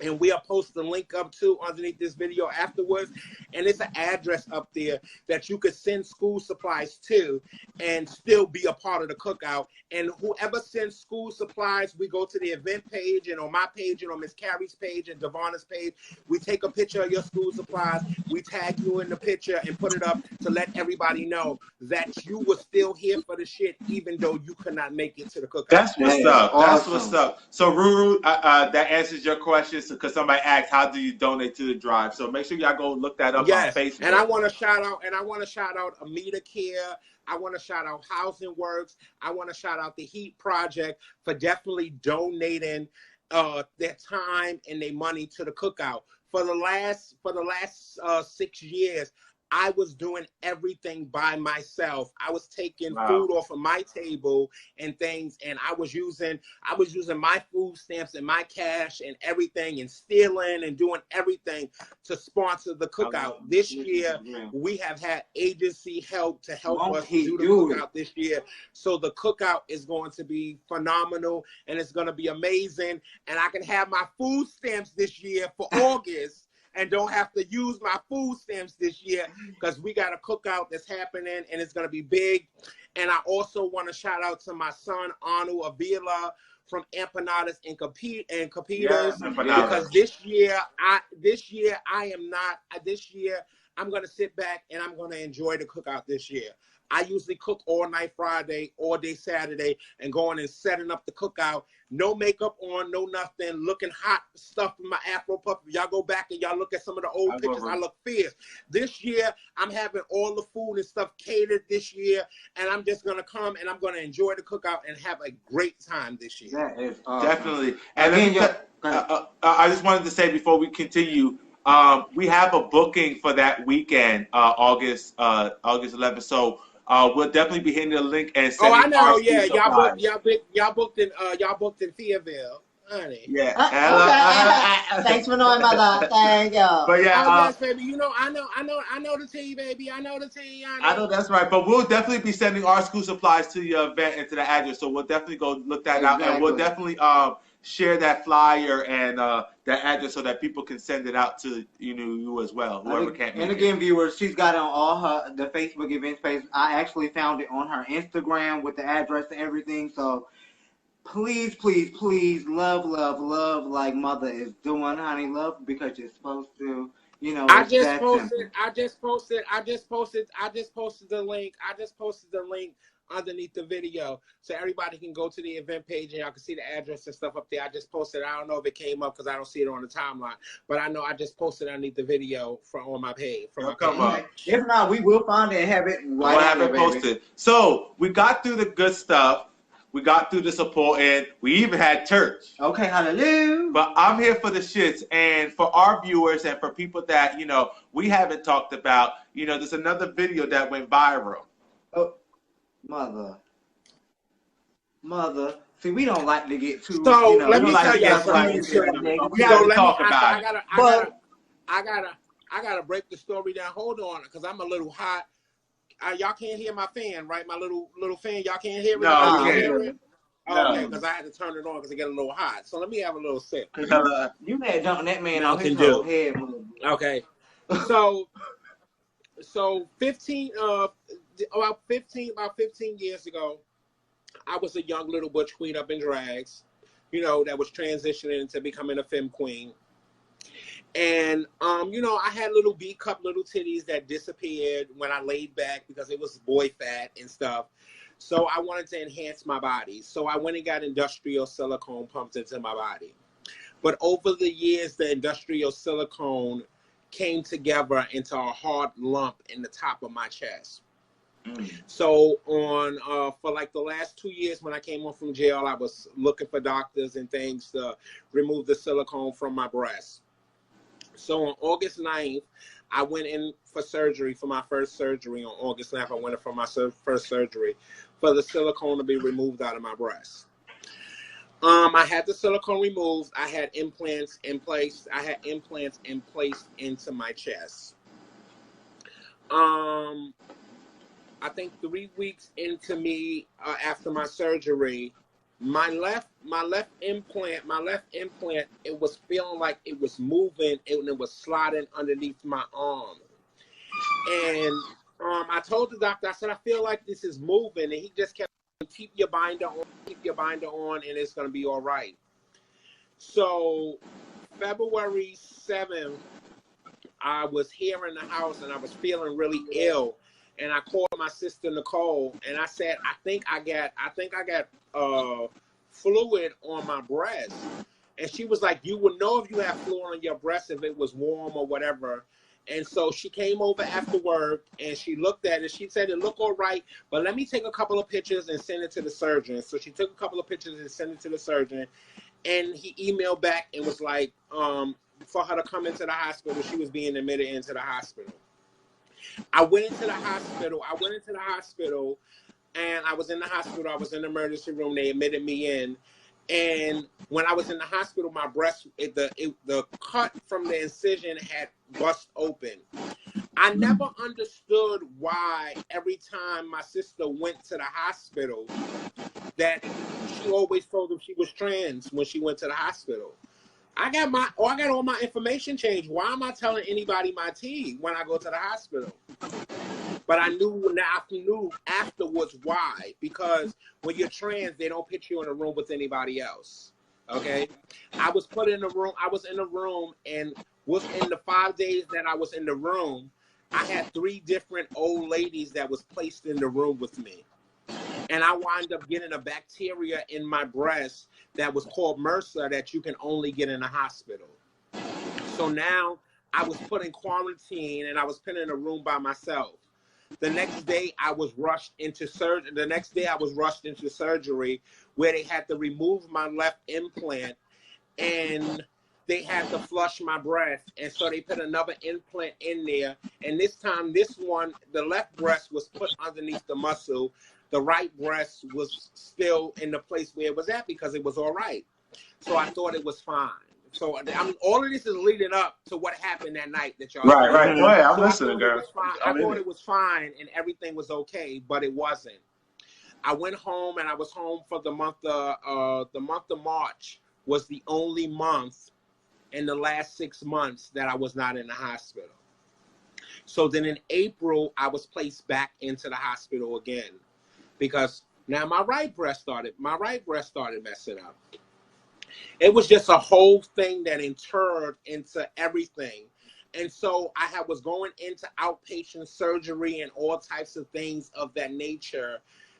And we'll post the link up too underneath this video afterwards. And it's an address up there that you could send school supplies to and still be a part of the cookout. And whoever sends school supplies, we go to the event page and on my page and on Miss Carrie's page and Devonna's page. We take a picture of your school supplies. We tag you in the picture and put it up to let everybody know that you were still here for the shit, even though you could not make it to the cookout. That's what's up. That's what's up. So Ruru, that answers your question. Because somebody asked, how do you donate to the drive? So make sure y'all go look that up on Facebook. And I want to shout out Amita Care. I want to shout out Housing Works. I want to shout out the Heat Project for definitely donating their time and their money to the cookout. For the last 6 years, I was doing everything by myself. I was taking food off of my table and things, and I was using my food stamps and my cash and everything, and stealing and doing everything to sponsor the cookout. This year, we have had agency help to help us do the cookout this year. So the cookout is going to be phenomenal, and it's going to be amazing. And I can have my food stamps this year for August. And don't have to use my food stamps this year because we got a cookout that's happening and it's going to be big. And I also want to shout out to my son, Arnold Avila from Empanadas and Capitas, because this year I'm going to sit back and I'm going to enjoy the cookout this year. I usually cook all night Friday, all day Saturday, and going and setting up the cookout. No makeup on, no nothing, looking hot stuff in my Afro puff. Y'all go back and y'all look at some of the old pictures. I look fierce. This year, I'm having all the food and stuff catered this year, and I'm just going to come and I'm going to enjoy the cookout and have a great time this year. That is definitely. And I just wanted to say before we continue, we have a booking for that weekend, August 11th. So we'll definitely be hitting the link and sending. Oh, I know. Yeah, y'all booked in Fayetteville, honey. Yeah. Thanks for knowing, mother. Thank you. But yeah, yes, baby. You know, I know the tea, baby. I know the tea. I know that's right. But we'll definitely be sending our school supplies to your event and to the address. So we'll definitely go look that out, and we'll definitely share that flyer and that address so that people can send it out to you as well, whoever can't make it. And again, viewers, she's got it on all the Facebook events page. I actually found it on her Instagram with the address and everything. So please, please, please, love like mother is doing, honey. Love because you're supposed to. I just posted the link underneath the video so everybody can go to the event page and y'all can see the address and stuff up there. I just posted. I don't know if it came up because I don't see it on the timeline, but I know I just posted underneath the video on my page. If not, we will find it and have it posted. So we got through the good stuff. We got through the support, and we even had church. Okay, hallelujah. But I'm here for the shits, and for our viewers and for people that, we haven't talked about, there's another video that went viral. Oh, mother. See, we don't like to get too, let me tell you something. We have to talk about it. I gotta break the story down. Hold on, because I'm a little hot. Y'all can't hear my fan, right? My little fan. Y'all can't hear it? No, we can't hear it. Okay, because I had to turn it on because it got a little hot. So let me have a little sip. You had jumping that man on his whole head. Okay. So 15 years ago, I was a young little butch queen up in drags, that was transitioning into becoming a femme queen. And, I had little B-cup, little titties that disappeared when I laid back because it was boy fat and stuff. So I wanted to enhance my body. So I went and got industrial silicone pumped into my body. But over the years, the industrial silicone came together into a hard lump in the top of my chest. So for like the last 2 years when I came home from jail, I was looking for doctors and things to remove the silicone from my breast. So on August 9th, I went in for surgery, for my first surgery. On August 9th, I went in for my first surgery for the silicone to be removed out of my breast. I had the silicone removed. I had implants in place. Into my chest. I think 3 weeks into me after my surgery, my left implant, it was feeling like it was moving and it was sliding underneath my arm. And I told the doctor, I said, I feel like this is moving. And he just kept, keep your binder on, and it's going to be all right. So February 7th, I was here in the house and I was feeling really ill. And I called my sister Nicole, and I said, I think I got fluid on my breast. And she was like, you would know if you had fluid on your breast if it was warm or whatever. And so she came over after work, and she looked at it. She said, it looked all right, but let me take a couple of pictures and send it to the surgeon. So she took a couple of pictures and sent it to the surgeon. And he emailed back and was like, for her to come into the hospital, she was being admitted into the hospital. I went into the hospital. And I was in the hospital. I was in the emergency room. They admitted me in. And when I was in the hospital, my breast, the cut from the incision had bust open. I never understood why every time my sister went to the hospital that she always told them she was trans when she went to the hospital. I got all my information changed. Why am I telling anybody my tea when I go to the hospital? But I knew afterwards why. Because when you're trans, they don't put you in a room with anybody else. Okay? I was put in a room. I was in a room, and within the 5 days that I was in the room, I had 3 different old ladies that was placed in the room with me. And I wound up getting a bacteria in my breast that was called MRSA that you can only get in a hospital. So now I was put in quarantine, and I was put in a room by myself. The next day I was rushed into surgery. Where they had to remove my left implant, and they had to flush my breast. And so they put another implant in there. And this time, the left breast was put underneath the muscle. The right breast was still in the place where it was at because it was all right. So I thought it was fine. So all of this is leading up to what happened that night that y'all. Right. Go ahead. I'm listening, girl. I thought it was fine and everything was okay, but it wasn't. I went home, and I was home for the month of March was the only month in the last 6 months that I was not in the hospital. So then in April, I was placed back into the hospital again because now my right breast started messing up. It was just a whole thing that interred into everything. And so I was going into outpatient surgery and all types of things of that nature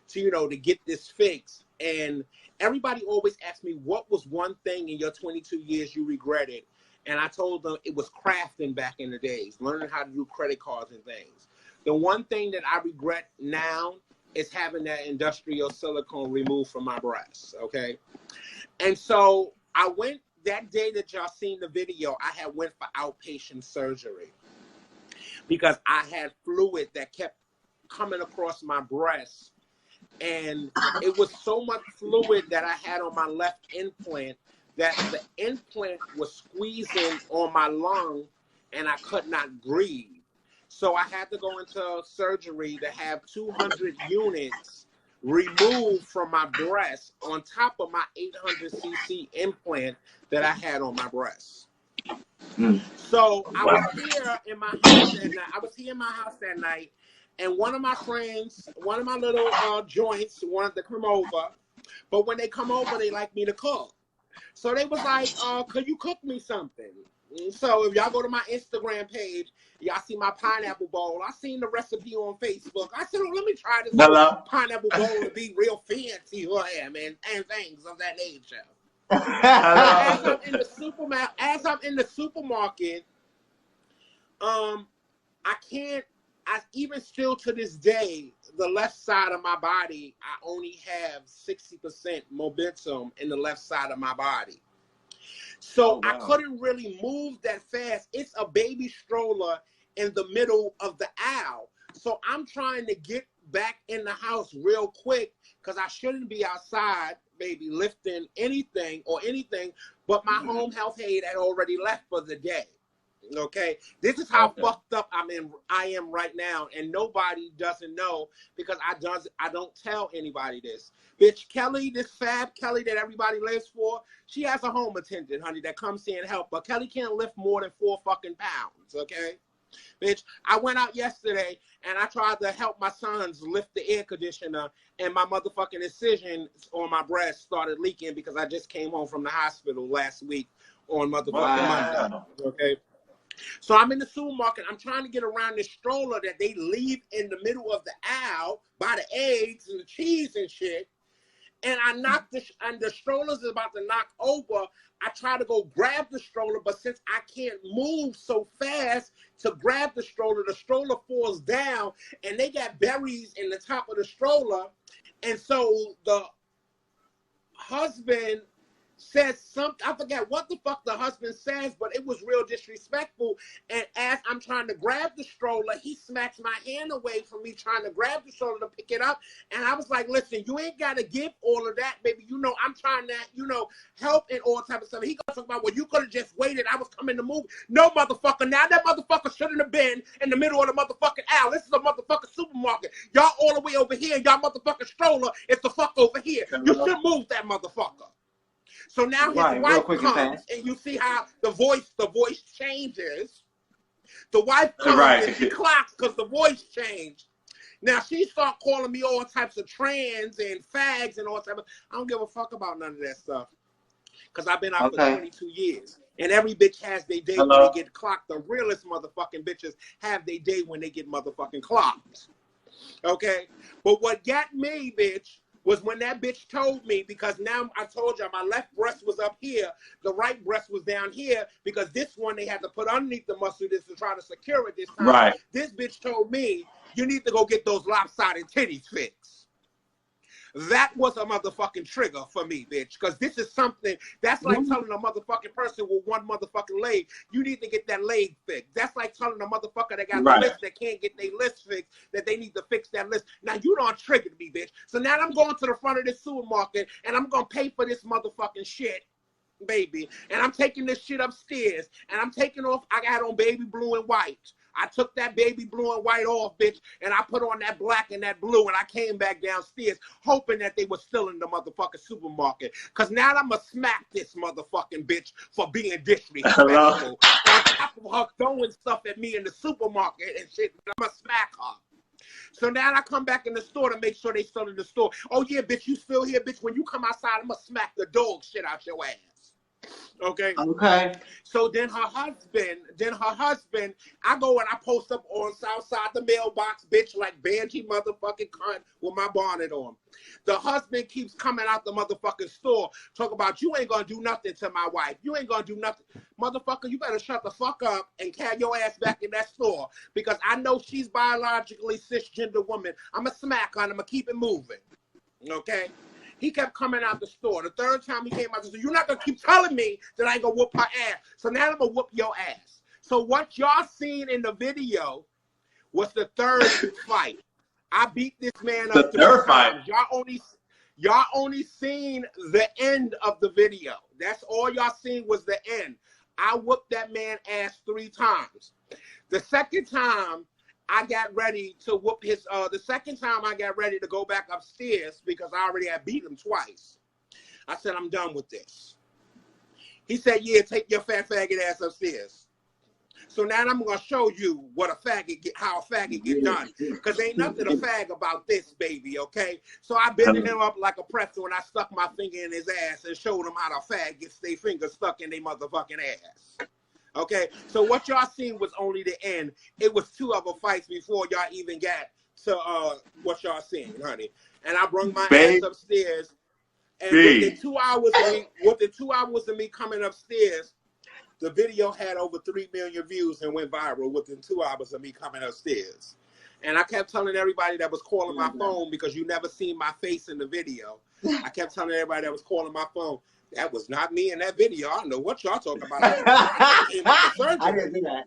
to get this fixed. And everybody always asks me, what was one thing in your 22 years you regretted? And I told them it was crafting back in the days, learning how to do credit cards and things. The one thing that I regret now is having that industrial silicone removed from my breast, okay? And so I went that day that y'all seen the video, I went for outpatient surgery because I had fluid that kept coming across my breast. And it was so much fluid that I had on my left implant that the implant was squeezing on my lung and I could not breathe. So I had to go into surgery to have 200 units removed from my breast on top of my 800cc implant that I had on my breast. So I was here in my house that night. And one of my friends, one of my little joints wanted to come over. But when they come over, they like me to cook. So they was like, could you cook me something? So if y'all go to my Instagram page, y'all see my pineapple bowl. I seen the recipe on Facebook. I said, let me try this pineapple bowl to be real fancy who I am and things of that nature. As I'm in the supermarket, even still to this day, the left side of my body, I only have 60% momentum in the left side of my body. So I couldn't really move that fast. It's a baby stroller in the middle of the aisle. So I'm trying to get back in the house real quick because I shouldn't be outside, maybe lifting anything, but my home health aide had already left for the day. Okay, this is how fucked up I am right now, and nobody doesn't know because I don't tell anybody this. Bitch, Kelly, this Fab Kelly that everybody lives for, she has a home attendant, honey, that comes in and help, but Kelly can't lift more than 4 fucking pounds, okay? Bitch, I went out yesterday and I tried to help my sons lift the air conditioner, and my motherfucking incision on my breast started leaking because I just came home from the hospital last week on motherfucking Monday, okay? So I'm in the supermarket. I'm trying to get around this stroller that they leave in the middle of the aisle by the eggs and the cheese and shit. And I knocked and the stroller's about to knock over. I try to go grab the stroller, but since I can't move so fast to grab the stroller falls down, and they got berries in the top of the stroller. And so the husband says something. I forget what the fuck the husband says, but it was real disrespectful. And as I'm trying to grab the stroller, he smacks my hand away from me trying to grab the stroller to pick it up. And I was like, listen, you ain't got to give all of that, baby. You know, I'm trying to, you know, help and all type of stuff. He gonna talk about, well, you could have just waited. I was coming to move. No, motherfucker. Now that motherfucker shouldn't have been in the middle of the motherfucking aisle. This is a motherfucking supermarket. Y'all all the way over here. Y'all motherfucking stroller is the fuck over here. You should move that motherfucker. So now his wife comes, and you see how the voice changes. The wife comes and she clocks because the voice changed. Now she start calling me all types of trans and fags and all types of. I don't give a fuck about none of that stuff because I've been out for 22 years. And every bitch has their day when they get clocked. The realest motherfucking bitches have their day when they get motherfucking clocked. Okay? But what got me, bitch, was when that bitch told me, because now I told you my left breast was up here, the right breast was down here, because this one they had to put underneath the muscle to try to secure it this time. Right. This bitch told me, you need to go get those lopsided titties fixed. That was a motherfucking trigger for me, bitch, because this is something that's like telling a motherfucking person with one motherfucking leg, you need to get that leg fixed. That's like telling a motherfucker that got a list that can't get their list fixed, that they need to fix that list. Now you don't trigger me, bitch. So now I'm going to the front of this supermarket and I'm gonna pay for this motherfucking shit, baby. And I'm taking this shit upstairs and I'm taking off. I got on baby blue and white. I took that baby blue and white off, bitch, and I put on that black and that blue, and I came back downstairs hoping that they were still in the motherfucking supermarket. Because now I'm going to smack this motherfucking bitch for being disrespectful. On top of her throwing stuff at me in the supermarket and shit, I'm going to smack her. So now I come back in the store to make sure they still in the store. Oh, yeah, bitch, you still here, bitch. When you come outside, I'm going to smack the dog shit out your ass. Okay. Okay. So then her husband, I go and I post up on Southside the mailbox, bitch, like Banshee motherfucking cunt with my bonnet on. The husband keeps coming out the motherfucking store, talk about you ain't gonna do nothing to my wife. You ain't gonna do nothing. Motherfucker, you better shut the fuck up and carry your ass back in that store because I know she's biologically cisgender woman. I'm gonna smack her and I'm gonna keep it moving. Okay? He kept coming out the store. The third time he came out the store, you're not going to keep telling me that I ain't going to whoop her ass. So now I'm going to whoop your ass. So what y'all seen in the video was the third fight. I beat this man up 3 times. Y'all only seen the end of the video. That's all y'all seen was the end. I whooped that man ass 3 times. The second time, I got ready to whoop his, the second time I got ready to go back upstairs because I already had beat him twice. I said, I'm done with this. He said, yeah, take your fat faggot ass upstairs. So now I'm going to show you what a faggot get, how a faggot get done. Because ain't nothing a fag about this, baby, okay? So I bended him up like a pretzel and I stuck my finger in his ass and showed him how the fag gets their finger stuck in their motherfucking ass. Okay, so what y'all seen was only the end. It was 2 other fights before y'all even got to what y'all seen, honey. And I brung my ass upstairs. And within 2 hours of me coming upstairs, the video had over 3 million views and went viral within 2 hours of me coming upstairs. And I kept telling everybody that was calling my phone because you never seen my face in the video. I kept telling everybody that was calling my phone, that was not me in that video. I don't know what y'all talking about. I came out of surgery. I didn't do that.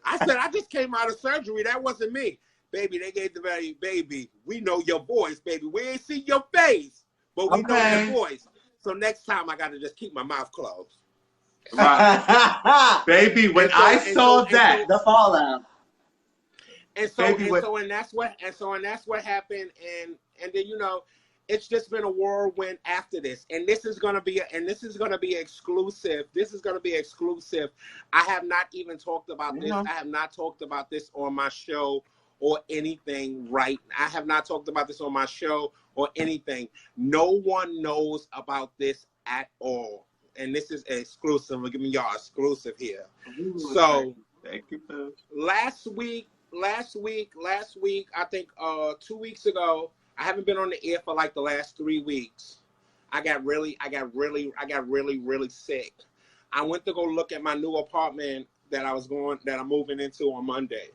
I said, I just came out of surgery. That wasn't me. Baby, they gave the very, baby, we know your voice, baby. We ain't see your face, but we know your voice. So next time I got to just keep my mouth closed. Right. Baby, when I saw that. The fallout. And that's what happened. And then, you know, it's just been a whirlwind after this, and this is gonna be exclusive. This is gonna be exclusive. I have not even talked about this. I have not talked about this on my show or anything. Right? I have not talked about this on my show or anything. No one knows about this at all, and this is exclusive. We're giving y'all exclusive here. So, thank you. Last week, I think 2 weeks ago. I haven't been on the air for like the last 3 weeks. I got really sick. I went to go look at my new apartment that I'm moving into on Monday.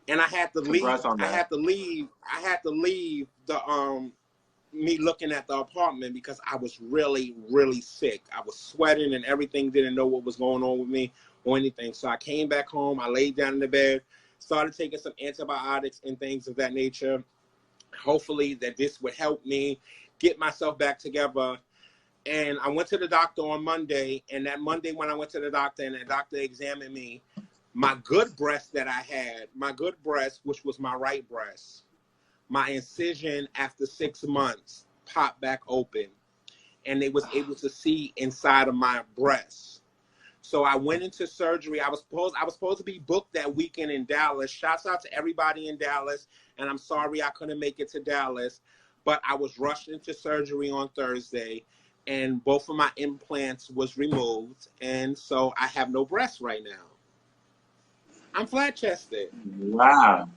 And I had to leave. I had to leave the me looking at the apartment because I was really, really sick. I was sweating and everything, didn't know what was going on with me or anything. So I came back home, I laid down in the bed, started taking some antibiotics and things of that nature. Hopefully that this would help me get myself back together. And I went to the doctor on Monday, and that Monday when I went to the doctor and the doctor examined me, my good breast that I had, my good breast, which was my right breast, my incision after 6 months popped back open, and they was able to see inside of my breast. So I went into surgery. I was supposed to be booked that weekend in Dallas. Shouts out to everybody in Dallas, and I'm sorry I couldn't make it to Dallas, but I was rushed into surgery on Thursday, and both of my implants was removed, and so I have no breasts right now. I'm flat-chested. Wow.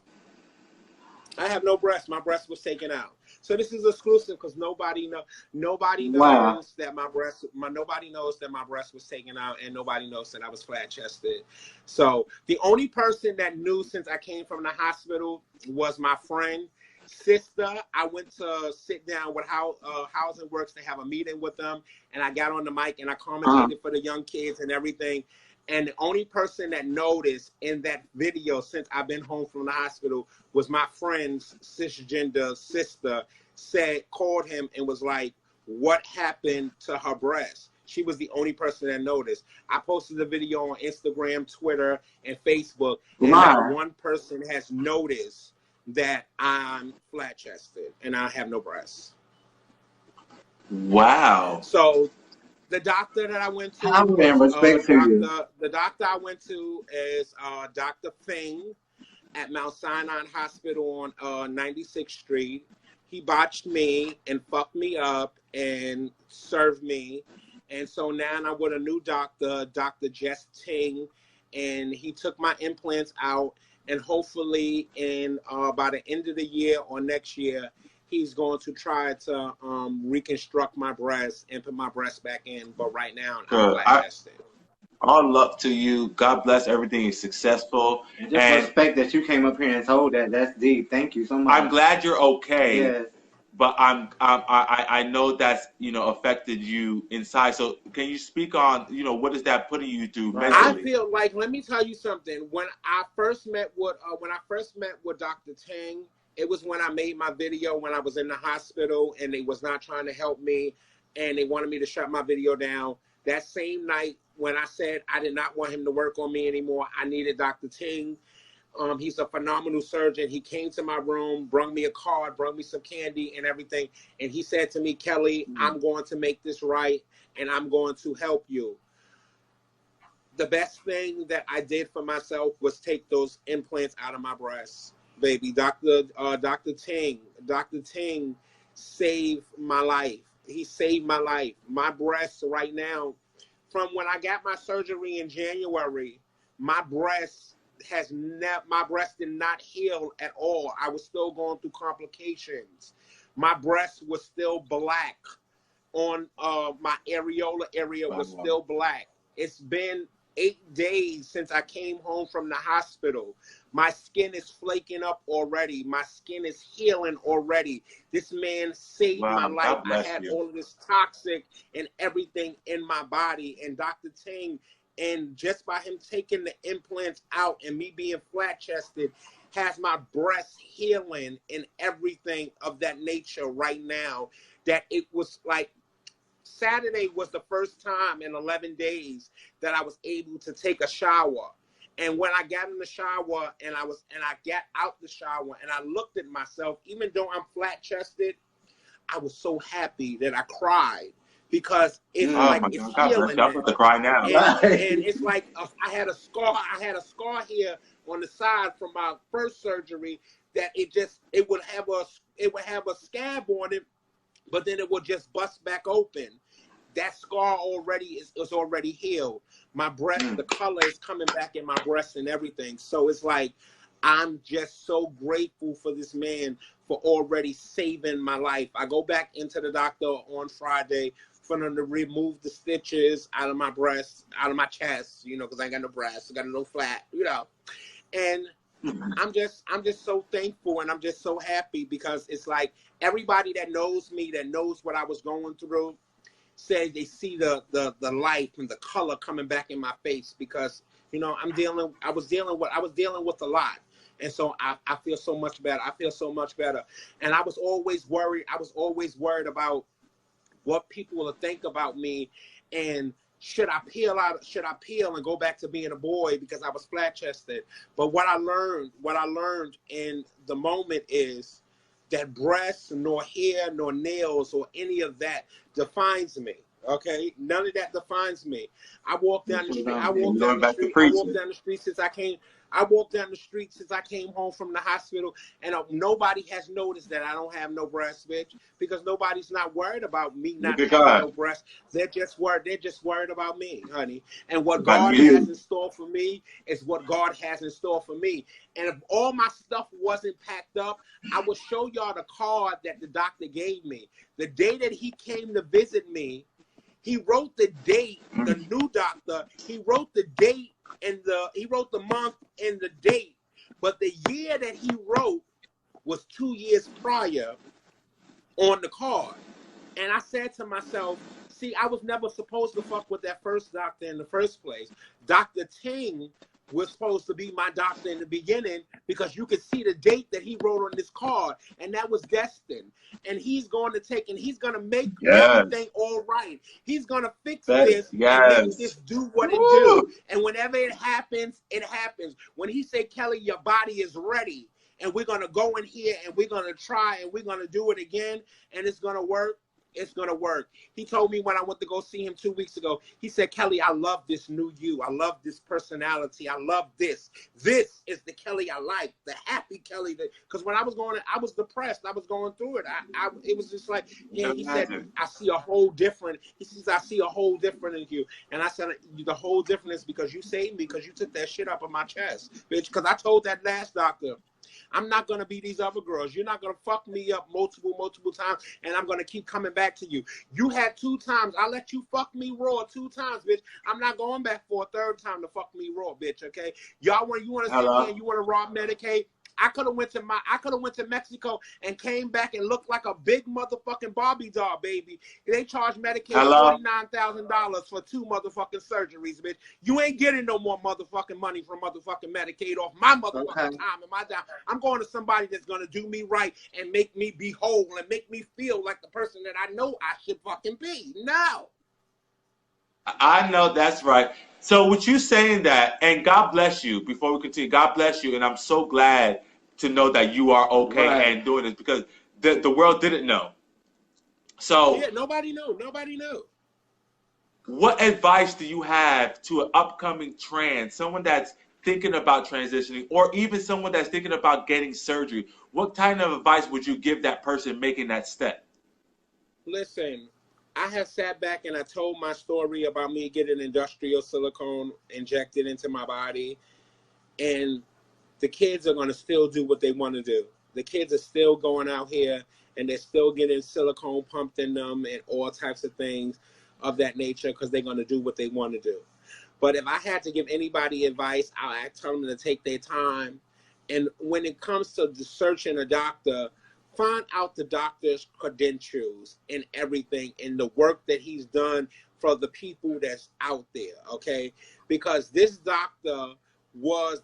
I have no breast. My breast was taken out. So this is exclusive because nobody knows that my breast was taken out, and nobody knows that I was flat chested. So the only person that knew since I came from the hospital was my friend, sister. I went to sit down with how Housing Works to have a meeting with them, and I got on the mic and I commentated for the young kids and everything. And the only person that noticed in that video since I've been home from the hospital was my friend's cisgender sister. Called him and was like, what happened to her breast? She was the only person that noticed. I posted the video on Instagram, Twitter, and Facebook, and not one person has noticed that I'm flat-chested and I have no breasts. Wow. So the doctor that I went to, the doctor I went to is Dr. Fing at Mount Sinai Hospital on 96th Street. He botched me and fucked me up and served me. And so now I'm with a new doctor, Dr. Jusss, and he took my implants out. And hopefully by the end of the year or next year, he's going to try to reconstruct my breast and put my breast back in. But right now, I'm flat-chested. All luck to you. God bless everything is successful. And respect that you came up here and told that. That's deep. Thank you so much. I'm glad you're okay. Yes. But I know that's affected you inside. So can you speak on what is that putting you through mentally? I feel like, let me tell you something. When I first met with Dr. Tang, it was when I made my video when I was in the hospital and they was not trying to help me and they wanted me to shut my video down. That same night when I said I did not want him to work on me anymore, I needed Dr. Ting. He's a phenomenal surgeon. He came to my room, brought me a card, brought me some candy and everything. And he said to me, Kelly, I'm going to make this right and I'm going to help you. The best thing that I did for myself was take those implants out of my breasts. Baby, Dr. Ting saved my life. He saved my life. My breasts right now, from when I got my surgery in January, my breast did not heal at all. I was still going through complications. My breast was still black. On my areola area was still black. It's been 8 days since I came home from the hospital. My skin is flaking up already. My skin is healing already. This man saved my life. I had all of this toxic and everything in my body. And Dr. Ting, and just by him taking the implants out and me being flat-chested, has my breast healing and everything of that nature right now. That it was like, Saturday was the first time in 11 days that I was able to take a shower. And when I got in the shower and I got out the shower and I looked at myself, even though I'm flat-chested, I was so happy that I cried because it's it's healing. I'm about to cry now. And it's like I had a scar here on the side from my first surgery that it would have a scab on it, but then it would just bust back open. That scar already is already healed. My breast, the color is coming back in my breast and everything. So it's like, I'm just so grateful for this man for already saving my life. I go back into the doctor on Friday for them to remove the stitches out of my breast, out of my chest, because I ain't got no breast, I got no flat, And I'm just so thankful, and I'm just so happy because it's like everybody that knows me, that knows what I was going through, says they see the light and the color coming back in my face because, you know, I was dealing with a lot. And so I feel so much better. I feel so much better. And I was always worried. I was always worried about what people will think about me, and should I peel and go back to being a boy because I was flat chested. But what I learned in the moment is that breasts, nor hair, nor nails, or any of that defines me. Okay, none of that defines me. I walk down the street. I walk down the street since I came. I walked down the street since I came home from the hospital, and nobody has noticed that I don't have no breasts, bitch, because nobody's not worried about me not having no breasts. They're just worried about me, honey. And what God has in store for me is what God has in store for me. And if all my stuff wasn't packed up, I would show y'all the card that the doctor gave me. The day that he came to visit me, he wrote the date, the new doctor, he wrote the date and he wrote the month and the date, but the year that he wrote was 2 years prior on the card. And I said to myself, see, I was never supposed to fuck with that first doctor in the first place. Dr. Ting was supposed to be my doctor in the beginning because you could see the date that he wrote on this card, and that was destined. And he's going to make everything all right. He's going to fix this and make this do what it do. And whenever it happens, it happens. When he said, Kelly, your body is ready, and we're going to go in here and we're going to try and we're going to do it again, and it's going to work. It's going to work. He told me when I went to go see him 2 weeks ago, he said, Kelly, I love this new you. I love this personality. I love this. This is the Kelly I like, the happy Kelly. Because when I was depressed. I was going through it. It was just like, yeah, he said, I see a whole different. He says, I see a whole different in you. And I said, the whole different is because you saved me, because you took that shit up on my chest, bitch. Because I told that last doctor, I'm not going to be these other girls. You're not going to fuck me up multiple times, and I'm going to keep coming back to you. You had 2 times. I let you fuck me raw 2 times, bitch. I'm not going back for a 3rd time to fuck me raw, bitch, okay? You want to sit here and you want to rob Medicaid? I could have went to Mexico and came back and looked like a big motherfucking Barbie doll, baby. They charged Medicaid $49,000 for 2 motherfucking surgeries, bitch. You ain't getting no more motherfucking money from motherfucking Medicaid off my motherfucking time and my time. I'm going to somebody that's gonna do me right and make me be whole and make me feel like the person that I know I should fucking be. No. I know that's right. So with you saying that, and God bless you, before we continue, God bless you, and I'm so glad to know that you are okay and doing this, because the world didn't know. So yeah, nobody knew. What advice do you have to an upcoming trans, someone that's thinking about transitioning, or even someone that's thinking about getting surgery? What kind of advice would you give that person making that step? Listen, I have sat back and I told my story about me getting industrial silicone injected into my body, and the kids are going to still do what they want to do. The kids are still going out here and they're still getting silicone pumped in them and all types of things of that nature because they're going to do what they want to do. But if I had to give anybody advice, I'll tell them to take their time. And when it comes to searching a doctor, find out the doctor's credentials and everything and the work that he's done for the people that's out there, okay? Because this doctor was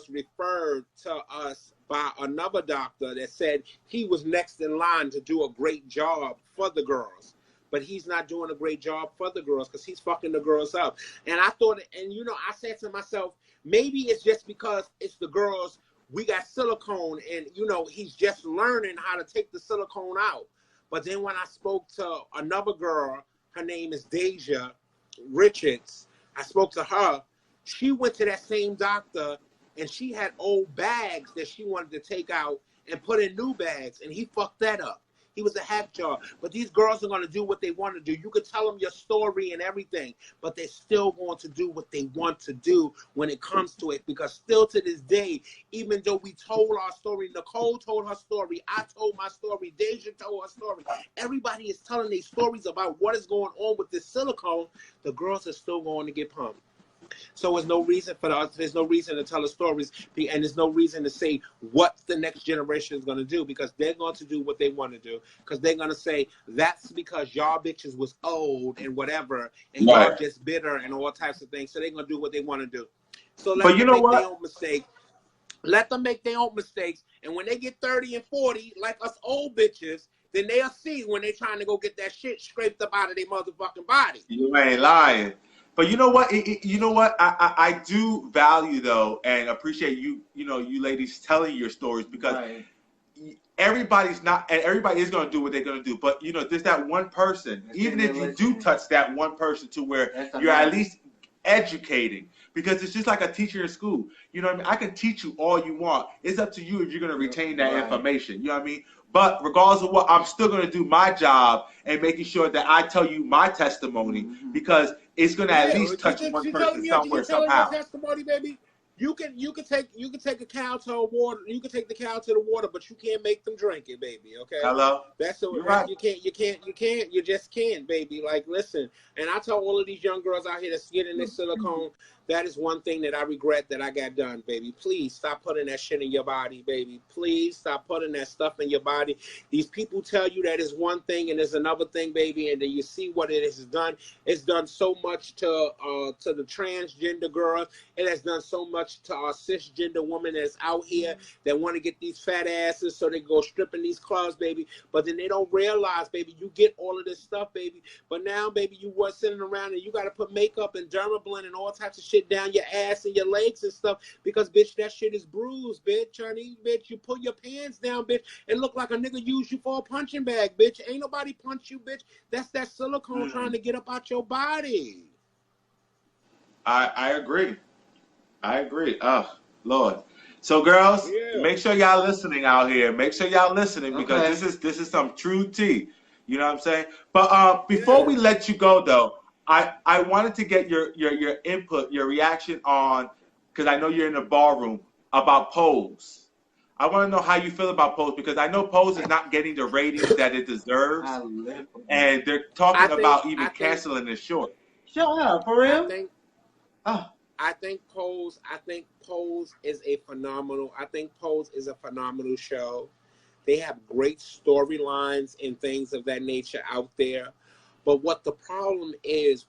referred to us by another doctor that said he was next in line to do a great job for the girls. But he's not doing a great job for the girls because he's fucking the girls up. And I thought, and you know, I said to myself, maybe it's just because it's the girls, we got silicone, and you know, he's just learning how to take the silicone out. But then when I spoke to another girl, her name is Deja Richards, I spoke to her. She went to that same doctor and she had old bags that she wanted to take out and put in new bags, and he fucked that up. He was a hack job. But these girls are going to do what they want to do. You could tell them your story and everything, but they're still going to do what they want to do when it comes to it. Because still to this day, even though we told our story, Nicole told her story, I told my story, Deja told her story, everybody is telling their stories about what is going on with this silicone, the girls are still going to get pumped. So there's no reason for us. There's no reason to tell the stories, and there's no reason to say what the next generation is going to do, because they're going to do what they want to do. Because they're going to say that's because y'all bitches was old and whatever, and y'all just bitter and all types of things. So they're going to do what they want to do. So let them make their own mistakes. Let them make their own mistakes, and when they get 30 and 40, like us old bitches, then they'll see when they're trying to go get that shit scraped up out of their motherfucking body. You ain't lying. But you know what? You know what? I do value though and appreciate you you ladies telling your stories, because everybody's not, and everybody is going to do what they're going to do. But there's that one person. Even if you do touch that one person to where you're at least educating, because it's just like a teacher in school. You know what I mean? I can teach you all you want. It's up to you if you're going to retain that information. You know what I mean? But regardless of what, I'm still going to do my job and making sure that I tell you my testimony, because it's going to at least touch one person somewhere somehow. Testimony, baby. You can take a cow to water. You can take the cow to the water, but you can't make them drink it, baby. Okay. Hello. That's right. You can't. You just can't, baby. Like, listen. And I tell all of these young girls out here that's getting this silicone, that is one thing that I regret that I got done, baby. Please stop putting that shit in your body, baby. Please stop putting that stuff in your body. These people tell you that is one thing and there's another thing, baby, and then you see what it has done. It's done so much to the transgender girls. It has done so much to our cisgender women that's out here that want to get these fat asses so they go stripping these clubs, baby. But then they don't realize, baby, you get all of this stuff, baby. But now, baby, you were sitting around and you got to put makeup and dermablend and all types of shit down your ass and your legs and stuff, because, bitch, that shit is bruised, bitch. Honey, bitch, you put your pants down, bitch, and look like a nigga used you for a punching bag, bitch. Ain't nobody punch you, bitch. That's that silicone trying to get up out your body. I agree. I agree. Oh, Lord. So, girls, make sure y'all listening out here. Make sure y'all listening, because this is some true tea. You know what I'm saying? But before we let you go, though, I wanted to get your input, your reaction on, because I know you're in the ballroom, about Pose. I want to know how you feel about Pose, because I know Pose is not getting the ratings that it deserves, and they're talking about even canceling this short. Shut up, for real? I think Pose is a phenomenal. I think Pose is a phenomenal show. They have great storylines and things of that nature out there. But what the problem is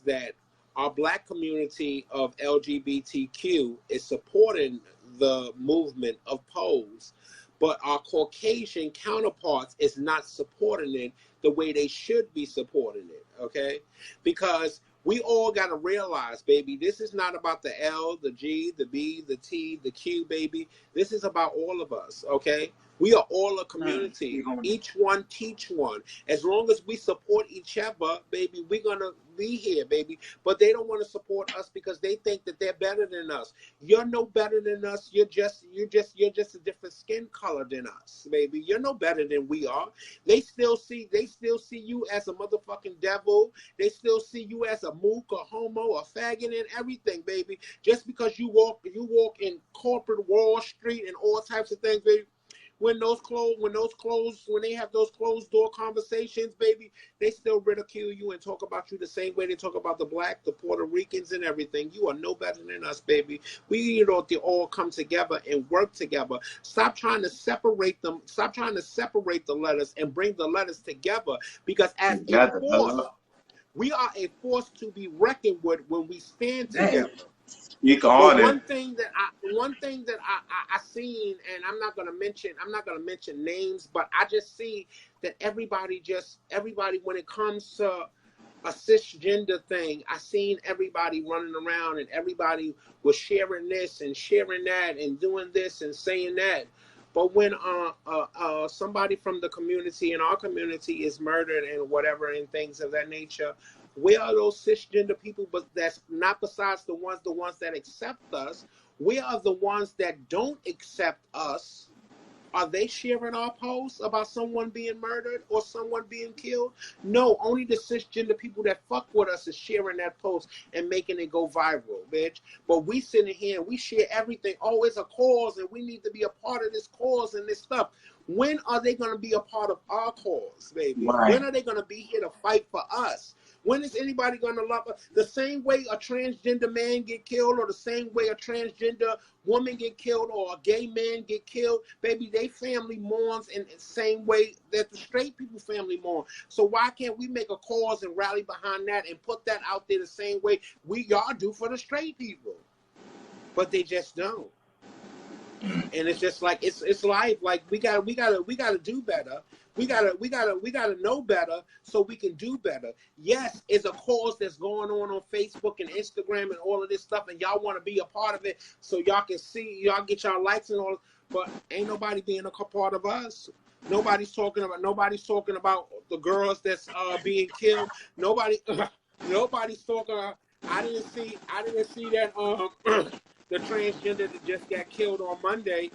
that our black community of LGBTQ is supporting the movement of Pose, but our Caucasian counterparts is not supporting it the way they should be supporting it, okay? Because we all got to realize, baby, this is not about the L, the G, the B, the T, the Q, baby. This is about all of us, okay? We are all a community. Each one teach one. As long as we support each other, baby, we're going to be here, baby. But they don't want to support us because they think that they're better than us. You're no better than us. You're just a different skin color than us, baby. You're no better than we are. They still see you as a motherfucking devil. They still see you as a mook, a homo, a faggot, and everything, baby. Just because you walk in corporate Wall Street and all types of things, baby. When they have those closed door conversations, baby, they still ridicule you and talk about you the same way they talk about the black, the Puerto Ricans, and everything. You are no better than us, baby. We all come together and work together. Stop trying to separate them. Stop trying to separate the letters and bring the letters together, because as a force, we are a force to be reckoned with when we stand together. One thing that I seen, and I'm not gonna mention names, but I just see that everybody when it comes to a cisgender thing, I seen everybody running around and everybody was sharing this and sharing that and doing this and saying that. But when somebody from the community and our community is murdered and whatever and things of that nature, where are those cisgender people? But that's not besides the ones that accept us. Where are the ones that don't accept us? Are they sharing our posts about someone being murdered or someone being killed? No, only the cisgender people that fuck with us is sharing that post and making it go viral, bitch. But we sitting here and we share everything. Oh, it's a cause and we need to be a part of this cause and this stuff. When are they going to be a part of our cause, baby? Right. When are they going to be here to fight for us? When is anybody gonna love her? The same way a transgender man get killed, or the same way a transgender woman get killed, or a gay man get killed, baby, they family mourns in the same way that the straight people family mourn. So why can't we make a cause and rally behind that and put that out there the same way y'all do for the straight people? But they just don't. And it's just like it's life. Like we gotta do better. We gotta know better so we can do better. Yes, it's a cause that's going on Facebook and Instagram and all of this stuff, and y'all want to be a part of it so y'all can see, y'all get y'all likes and all. But ain't nobody being a part of us. Nobody's talking about the girls that's being killed. Nobody's talking. I didn't see that the transgender that just got killed on Monday.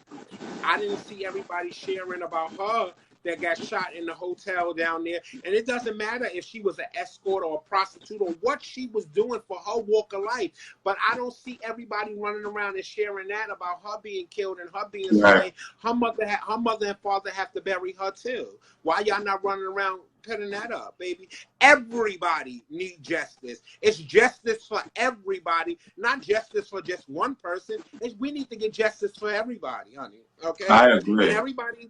I didn't see everybody sharing about her that got shot in the hotel down there. And it doesn't matter if she was an escort or a prostitute or what she was doing for her walk of life. But I don't see everybody running around and sharing that about her being killed and her being slain. Her mother and father have to bury her too. Why y'all not running around putting that up, baby? Everybody needs justice. It's justice for everybody, not justice for just one person. We need to get justice for everybody, honey. Okay, I agree. And everybody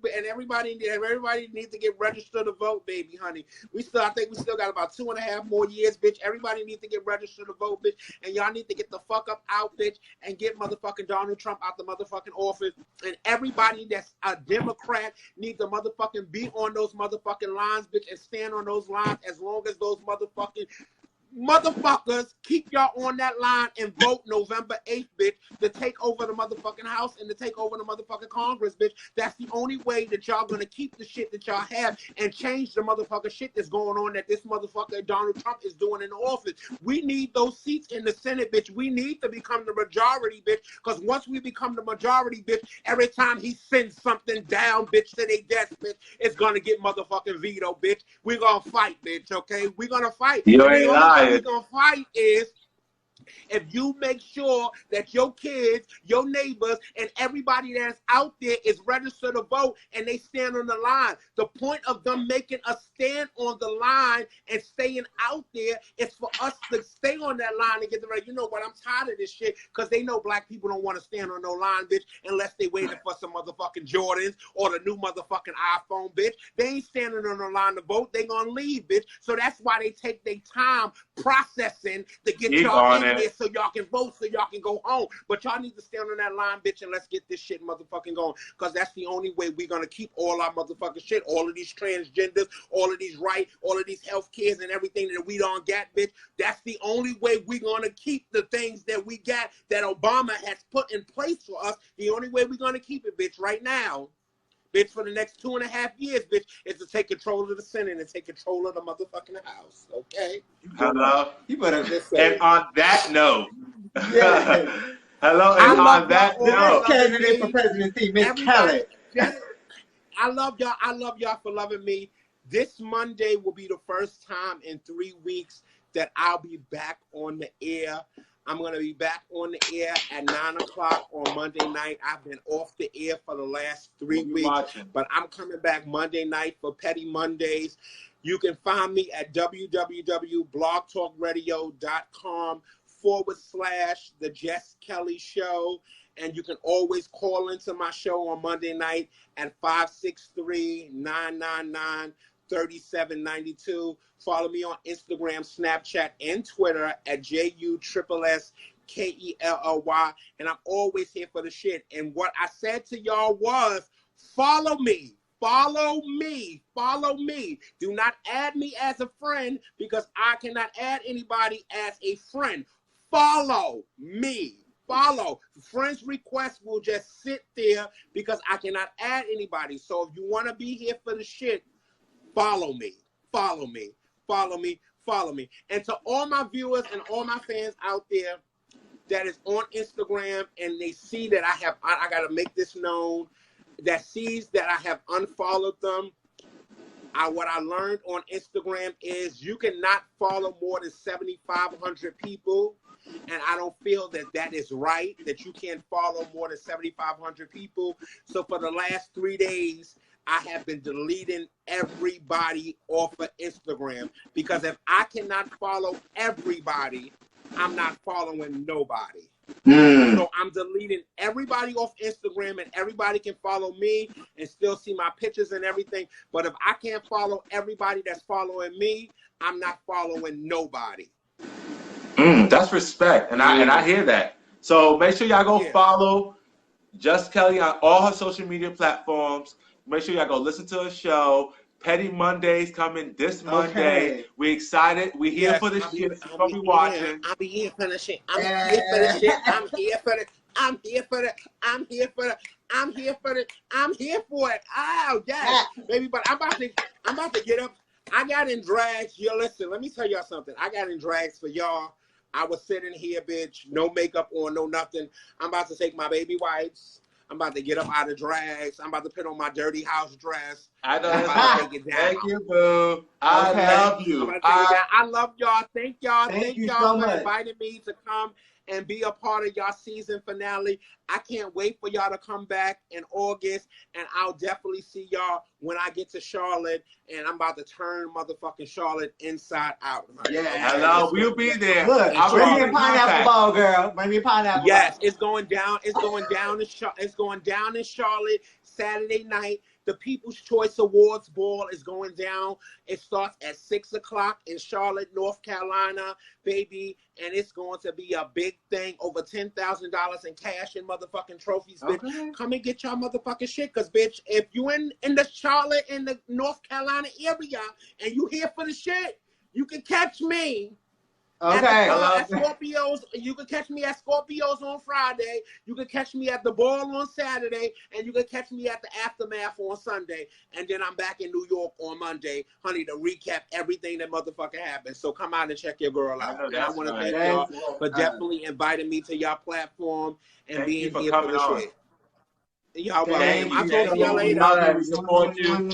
needs to get registered to vote, baby, honey. I think we still got about 2.5 more years, bitch. Everybody needs to get registered to vote, bitch. And y'all need to get the fuck up out, bitch, and get motherfucking Donald Trump out the motherfucking office. And everybody that's a Democrat needs to motherfucking be on those motherfucking lines, bitch, and stand on those lines as long as those motherfuckers keep y'all on that line and vote November 8th, bitch, to take over the motherfucking House and to take over the motherfucking Congress, bitch. That's the only way that y'all gonna keep the shit that y'all have and change the motherfucking shit that's going on that this motherfucker Donald Trump is doing in the office. We need those seats in the Senate, bitch. We need to become the majority, bitch, because once we become the majority, bitch, every time he sends something down, bitch, to their desk, bitch, it's gonna get motherfucking veto, bitch. We're gonna fight, bitch, okay? We're gonna fight. You ain't lying. We're gonna fight is if you make sure that your kids, your neighbors, and everybody that's out there is registered to vote and they stand on the line. The point of them making us stand on the line and staying out there is for us to stay on that line and get the right. You know what? I'm tired of this shit because they know black people don't want to stand on no line, bitch, unless they waiting for some motherfucking Jordans or the new motherfucking iPhone, bitch. They ain't standing on the line to vote. They gonna leave, bitch. So that's why they take their time processing to get y'all in there so y'all can vote, so y'all can go home. But y'all need to stand on that line, bitch, and let's get this shit motherfucking going. Because that's the only way we're going to keep all our motherfucking shit, all of these transgenders, all of these rights, all of these health cares and everything that we don't get, bitch. That's the only way we're going to keep the things that we got that Obama has put in place for us. The only way we're going to keep it, bitch, right now, bitch, for the next 2.5 years, bitch, is to take control of the Senate and take control of the motherfucking House, okay? Hello? You better just say. And on that note, Yeah. hello, and on that note, candidate for presidency, Miss Kelly. I love y'all for loving me. This Monday will be the first time in 3 weeks that I'll be back on the air. I'm going to be back on the air at 9 o'clock on Monday night. I've been off the air for the last 3 weeks, but I'm coming back Monday night for Petty Mondays. You can find me at www.blogtalkradio.com/The Jess Kelly Show. And you can always call into my show on Monday night at 563-999-3792. Follow me on Instagram, Snapchat, and Twitter at JUSSKELLY. And I'm always here for the shit. And what I said to y'all was, follow me. Follow me. Follow me. Do not add me as a friend because I cannot add anybody as a friend. Follow me. Follow. Friends requests will just sit there because I cannot add anybody. So if you want to be here for the shit, follow me. Follow me. Follow me. Follow me. And to all my viewers and all my fans out there that is on Instagram and they see that I got to make this known, that sees that I have unfollowed them. What I learned on Instagram is you cannot follow more than 7,500 people. And I don't feel that that is right, that you can't follow more than 7,500 people. So for the last 3 days, I have been deleting everybody off of Instagram because if I cannot follow everybody, I'm not following nobody. So I'm deleting everybody off Instagram, and everybody can follow me and still see my pictures and everything. But if I can't follow everybody that's following me, I'm not following nobody. That's respect, and I hear that. So make sure y'all go follow Jusss Kelly on all her social media platforms. Make sure y'all go listen to her show. Petty Mondays coming this Monday. We excited. We here for the shit. I'll be watching. I'll be here for the shit. I'm here for the shit. I'm here for it. I'm here for it. I'm here for it. I'm here for it. I'm here for it. Oh, yes, baby. But I'm about to get up. I got in drags. Yo, listen, let me tell y'all something. I got in drags for y'all. I was sitting here, bitch, no makeup on, no nothing. I'm about to take my baby wipes. I'm about to get up out of drags. I'm about to put on my dirty house dress. I know. I'm about to take it down. Thank you, boo. I love you. I love y'all. Thank y'all. Thank y'all so for inviting me to come and be a part of y'all season finale. I can't wait for y'all to come back in August, and I'll definitely see y'all when I get to Charlotte, and I'm about to turn motherfucking Charlotte inside out. Yeah, hello, we'll be there. Look, bring me a pineapple ball, girl. Bring me a pineapple. Yes, it's going down. It's going down in Charlotte Saturday night. The People's Choice Awards ball is going down. It starts at 6 o'clock in Charlotte, North Carolina, baby. And it's going to be a big thing. Over $10,000 in cash and motherfucking trophies, bitch. Okay. Come and get y'all motherfucking shit. Because, bitch, if you in the Charlotte and the North Carolina area and you here for the shit, you can catch me. Okay. At Scorpios, you can catch me at Scorpios on Friday. You can catch me at the Ball on Saturday, and you can catch me at the Aftermath on Sunday. And then I'm back in New York on Monday, honey, to recap everything that motherfucker happened. So come out and check your girl out. I want to thank y'all for definitely inviting me to y'all platform and being here for the shit. Y'all welcome. I'll talk to y'all later. We support you. And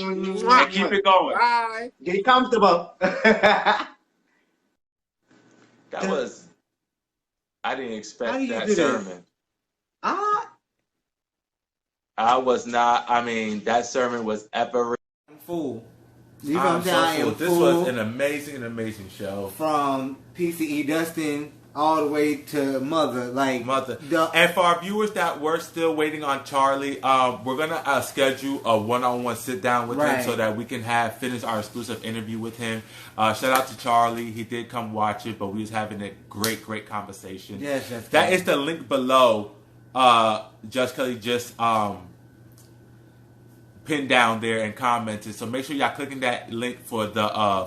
keep it going. Bye. Get comfortable. That was, I didn't expect that sermon. I was not, I mean, that sermon was ever. Fool. I'm so full. This was an amazing show. From PCE Dustin all the way to Mother. And for our viewers that were still waiting on Charlie, we're going to schedule a one-on-one sit-down with him so that we can finish our exclusive interview with him. Shout out to Charlie. He did come watch it, but we was having a great conversation. Yes, that is the link below. Jusss Kelly just pinned down there and commented. So make sure y'all clicking that link for the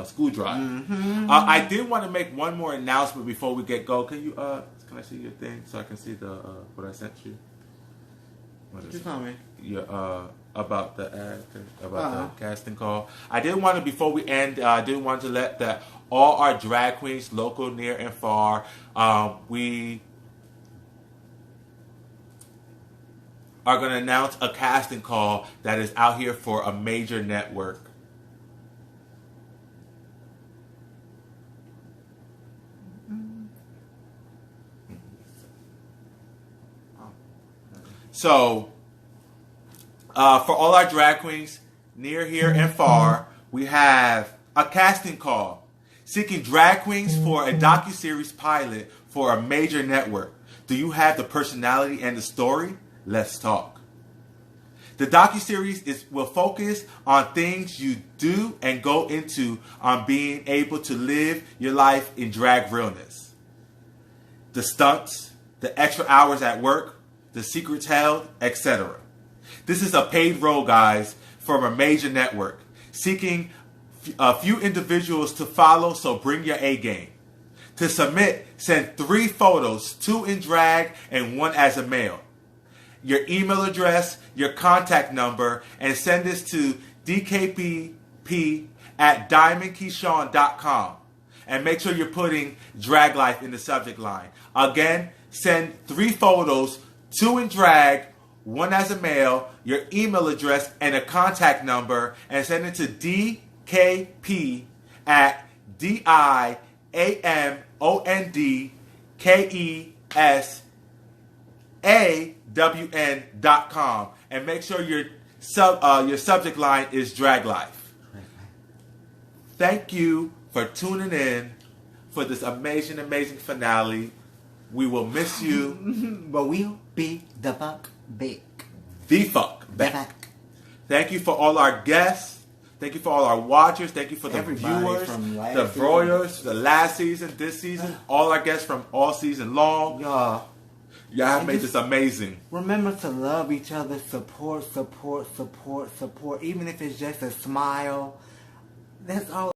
school drive. Mm-hmm. I did want to make one more announcement before we get go. Can I see your thing so I can see the what I sent you? What is it? About the ad, about the casting call. I did want to, before we end, I did want to let that all our drag queens, local, near, and far, we are going to announce a casting call that is out here for a major network. So, for all our drag queens, near, here, and far, we have a casting call seeking drag queens for a docuseries pilot for a major network. Do you have the personality and the story? Let's talk. The docuseries will focus on things you do and go into on being able to live your life in drag realness. The stunts, the extra hours at work, the secrets held, etc. This is a paid role, guys, from a major network, seeking a few individuals to follow, so bring your A game. To submit, send 3 photos, 2 in drag and 1 as a male. Your email address, your contact number, and send this to dkpp@diamondkeyshawn.com. And make sure you're putting drag life in the subject line. Again, send 3 photos, 2 in drag, 1 as a male, your email address, and a contact number, and send it to dkp@diamondkeyshawn.com. And make sure you're Your subject line is drag life. Thank you for tuning in for this amazing, amazing finale. We will miss you. But we'll be the fuck back. The fuck back. Thank you for all our guests. Thank you for all our watchers. Thank you for the viewers, the broilers, the last season, this season, all our guests from all season long. Y'all have made this amazing. Remember to love each other, support. Even if it's just a smile. That's all.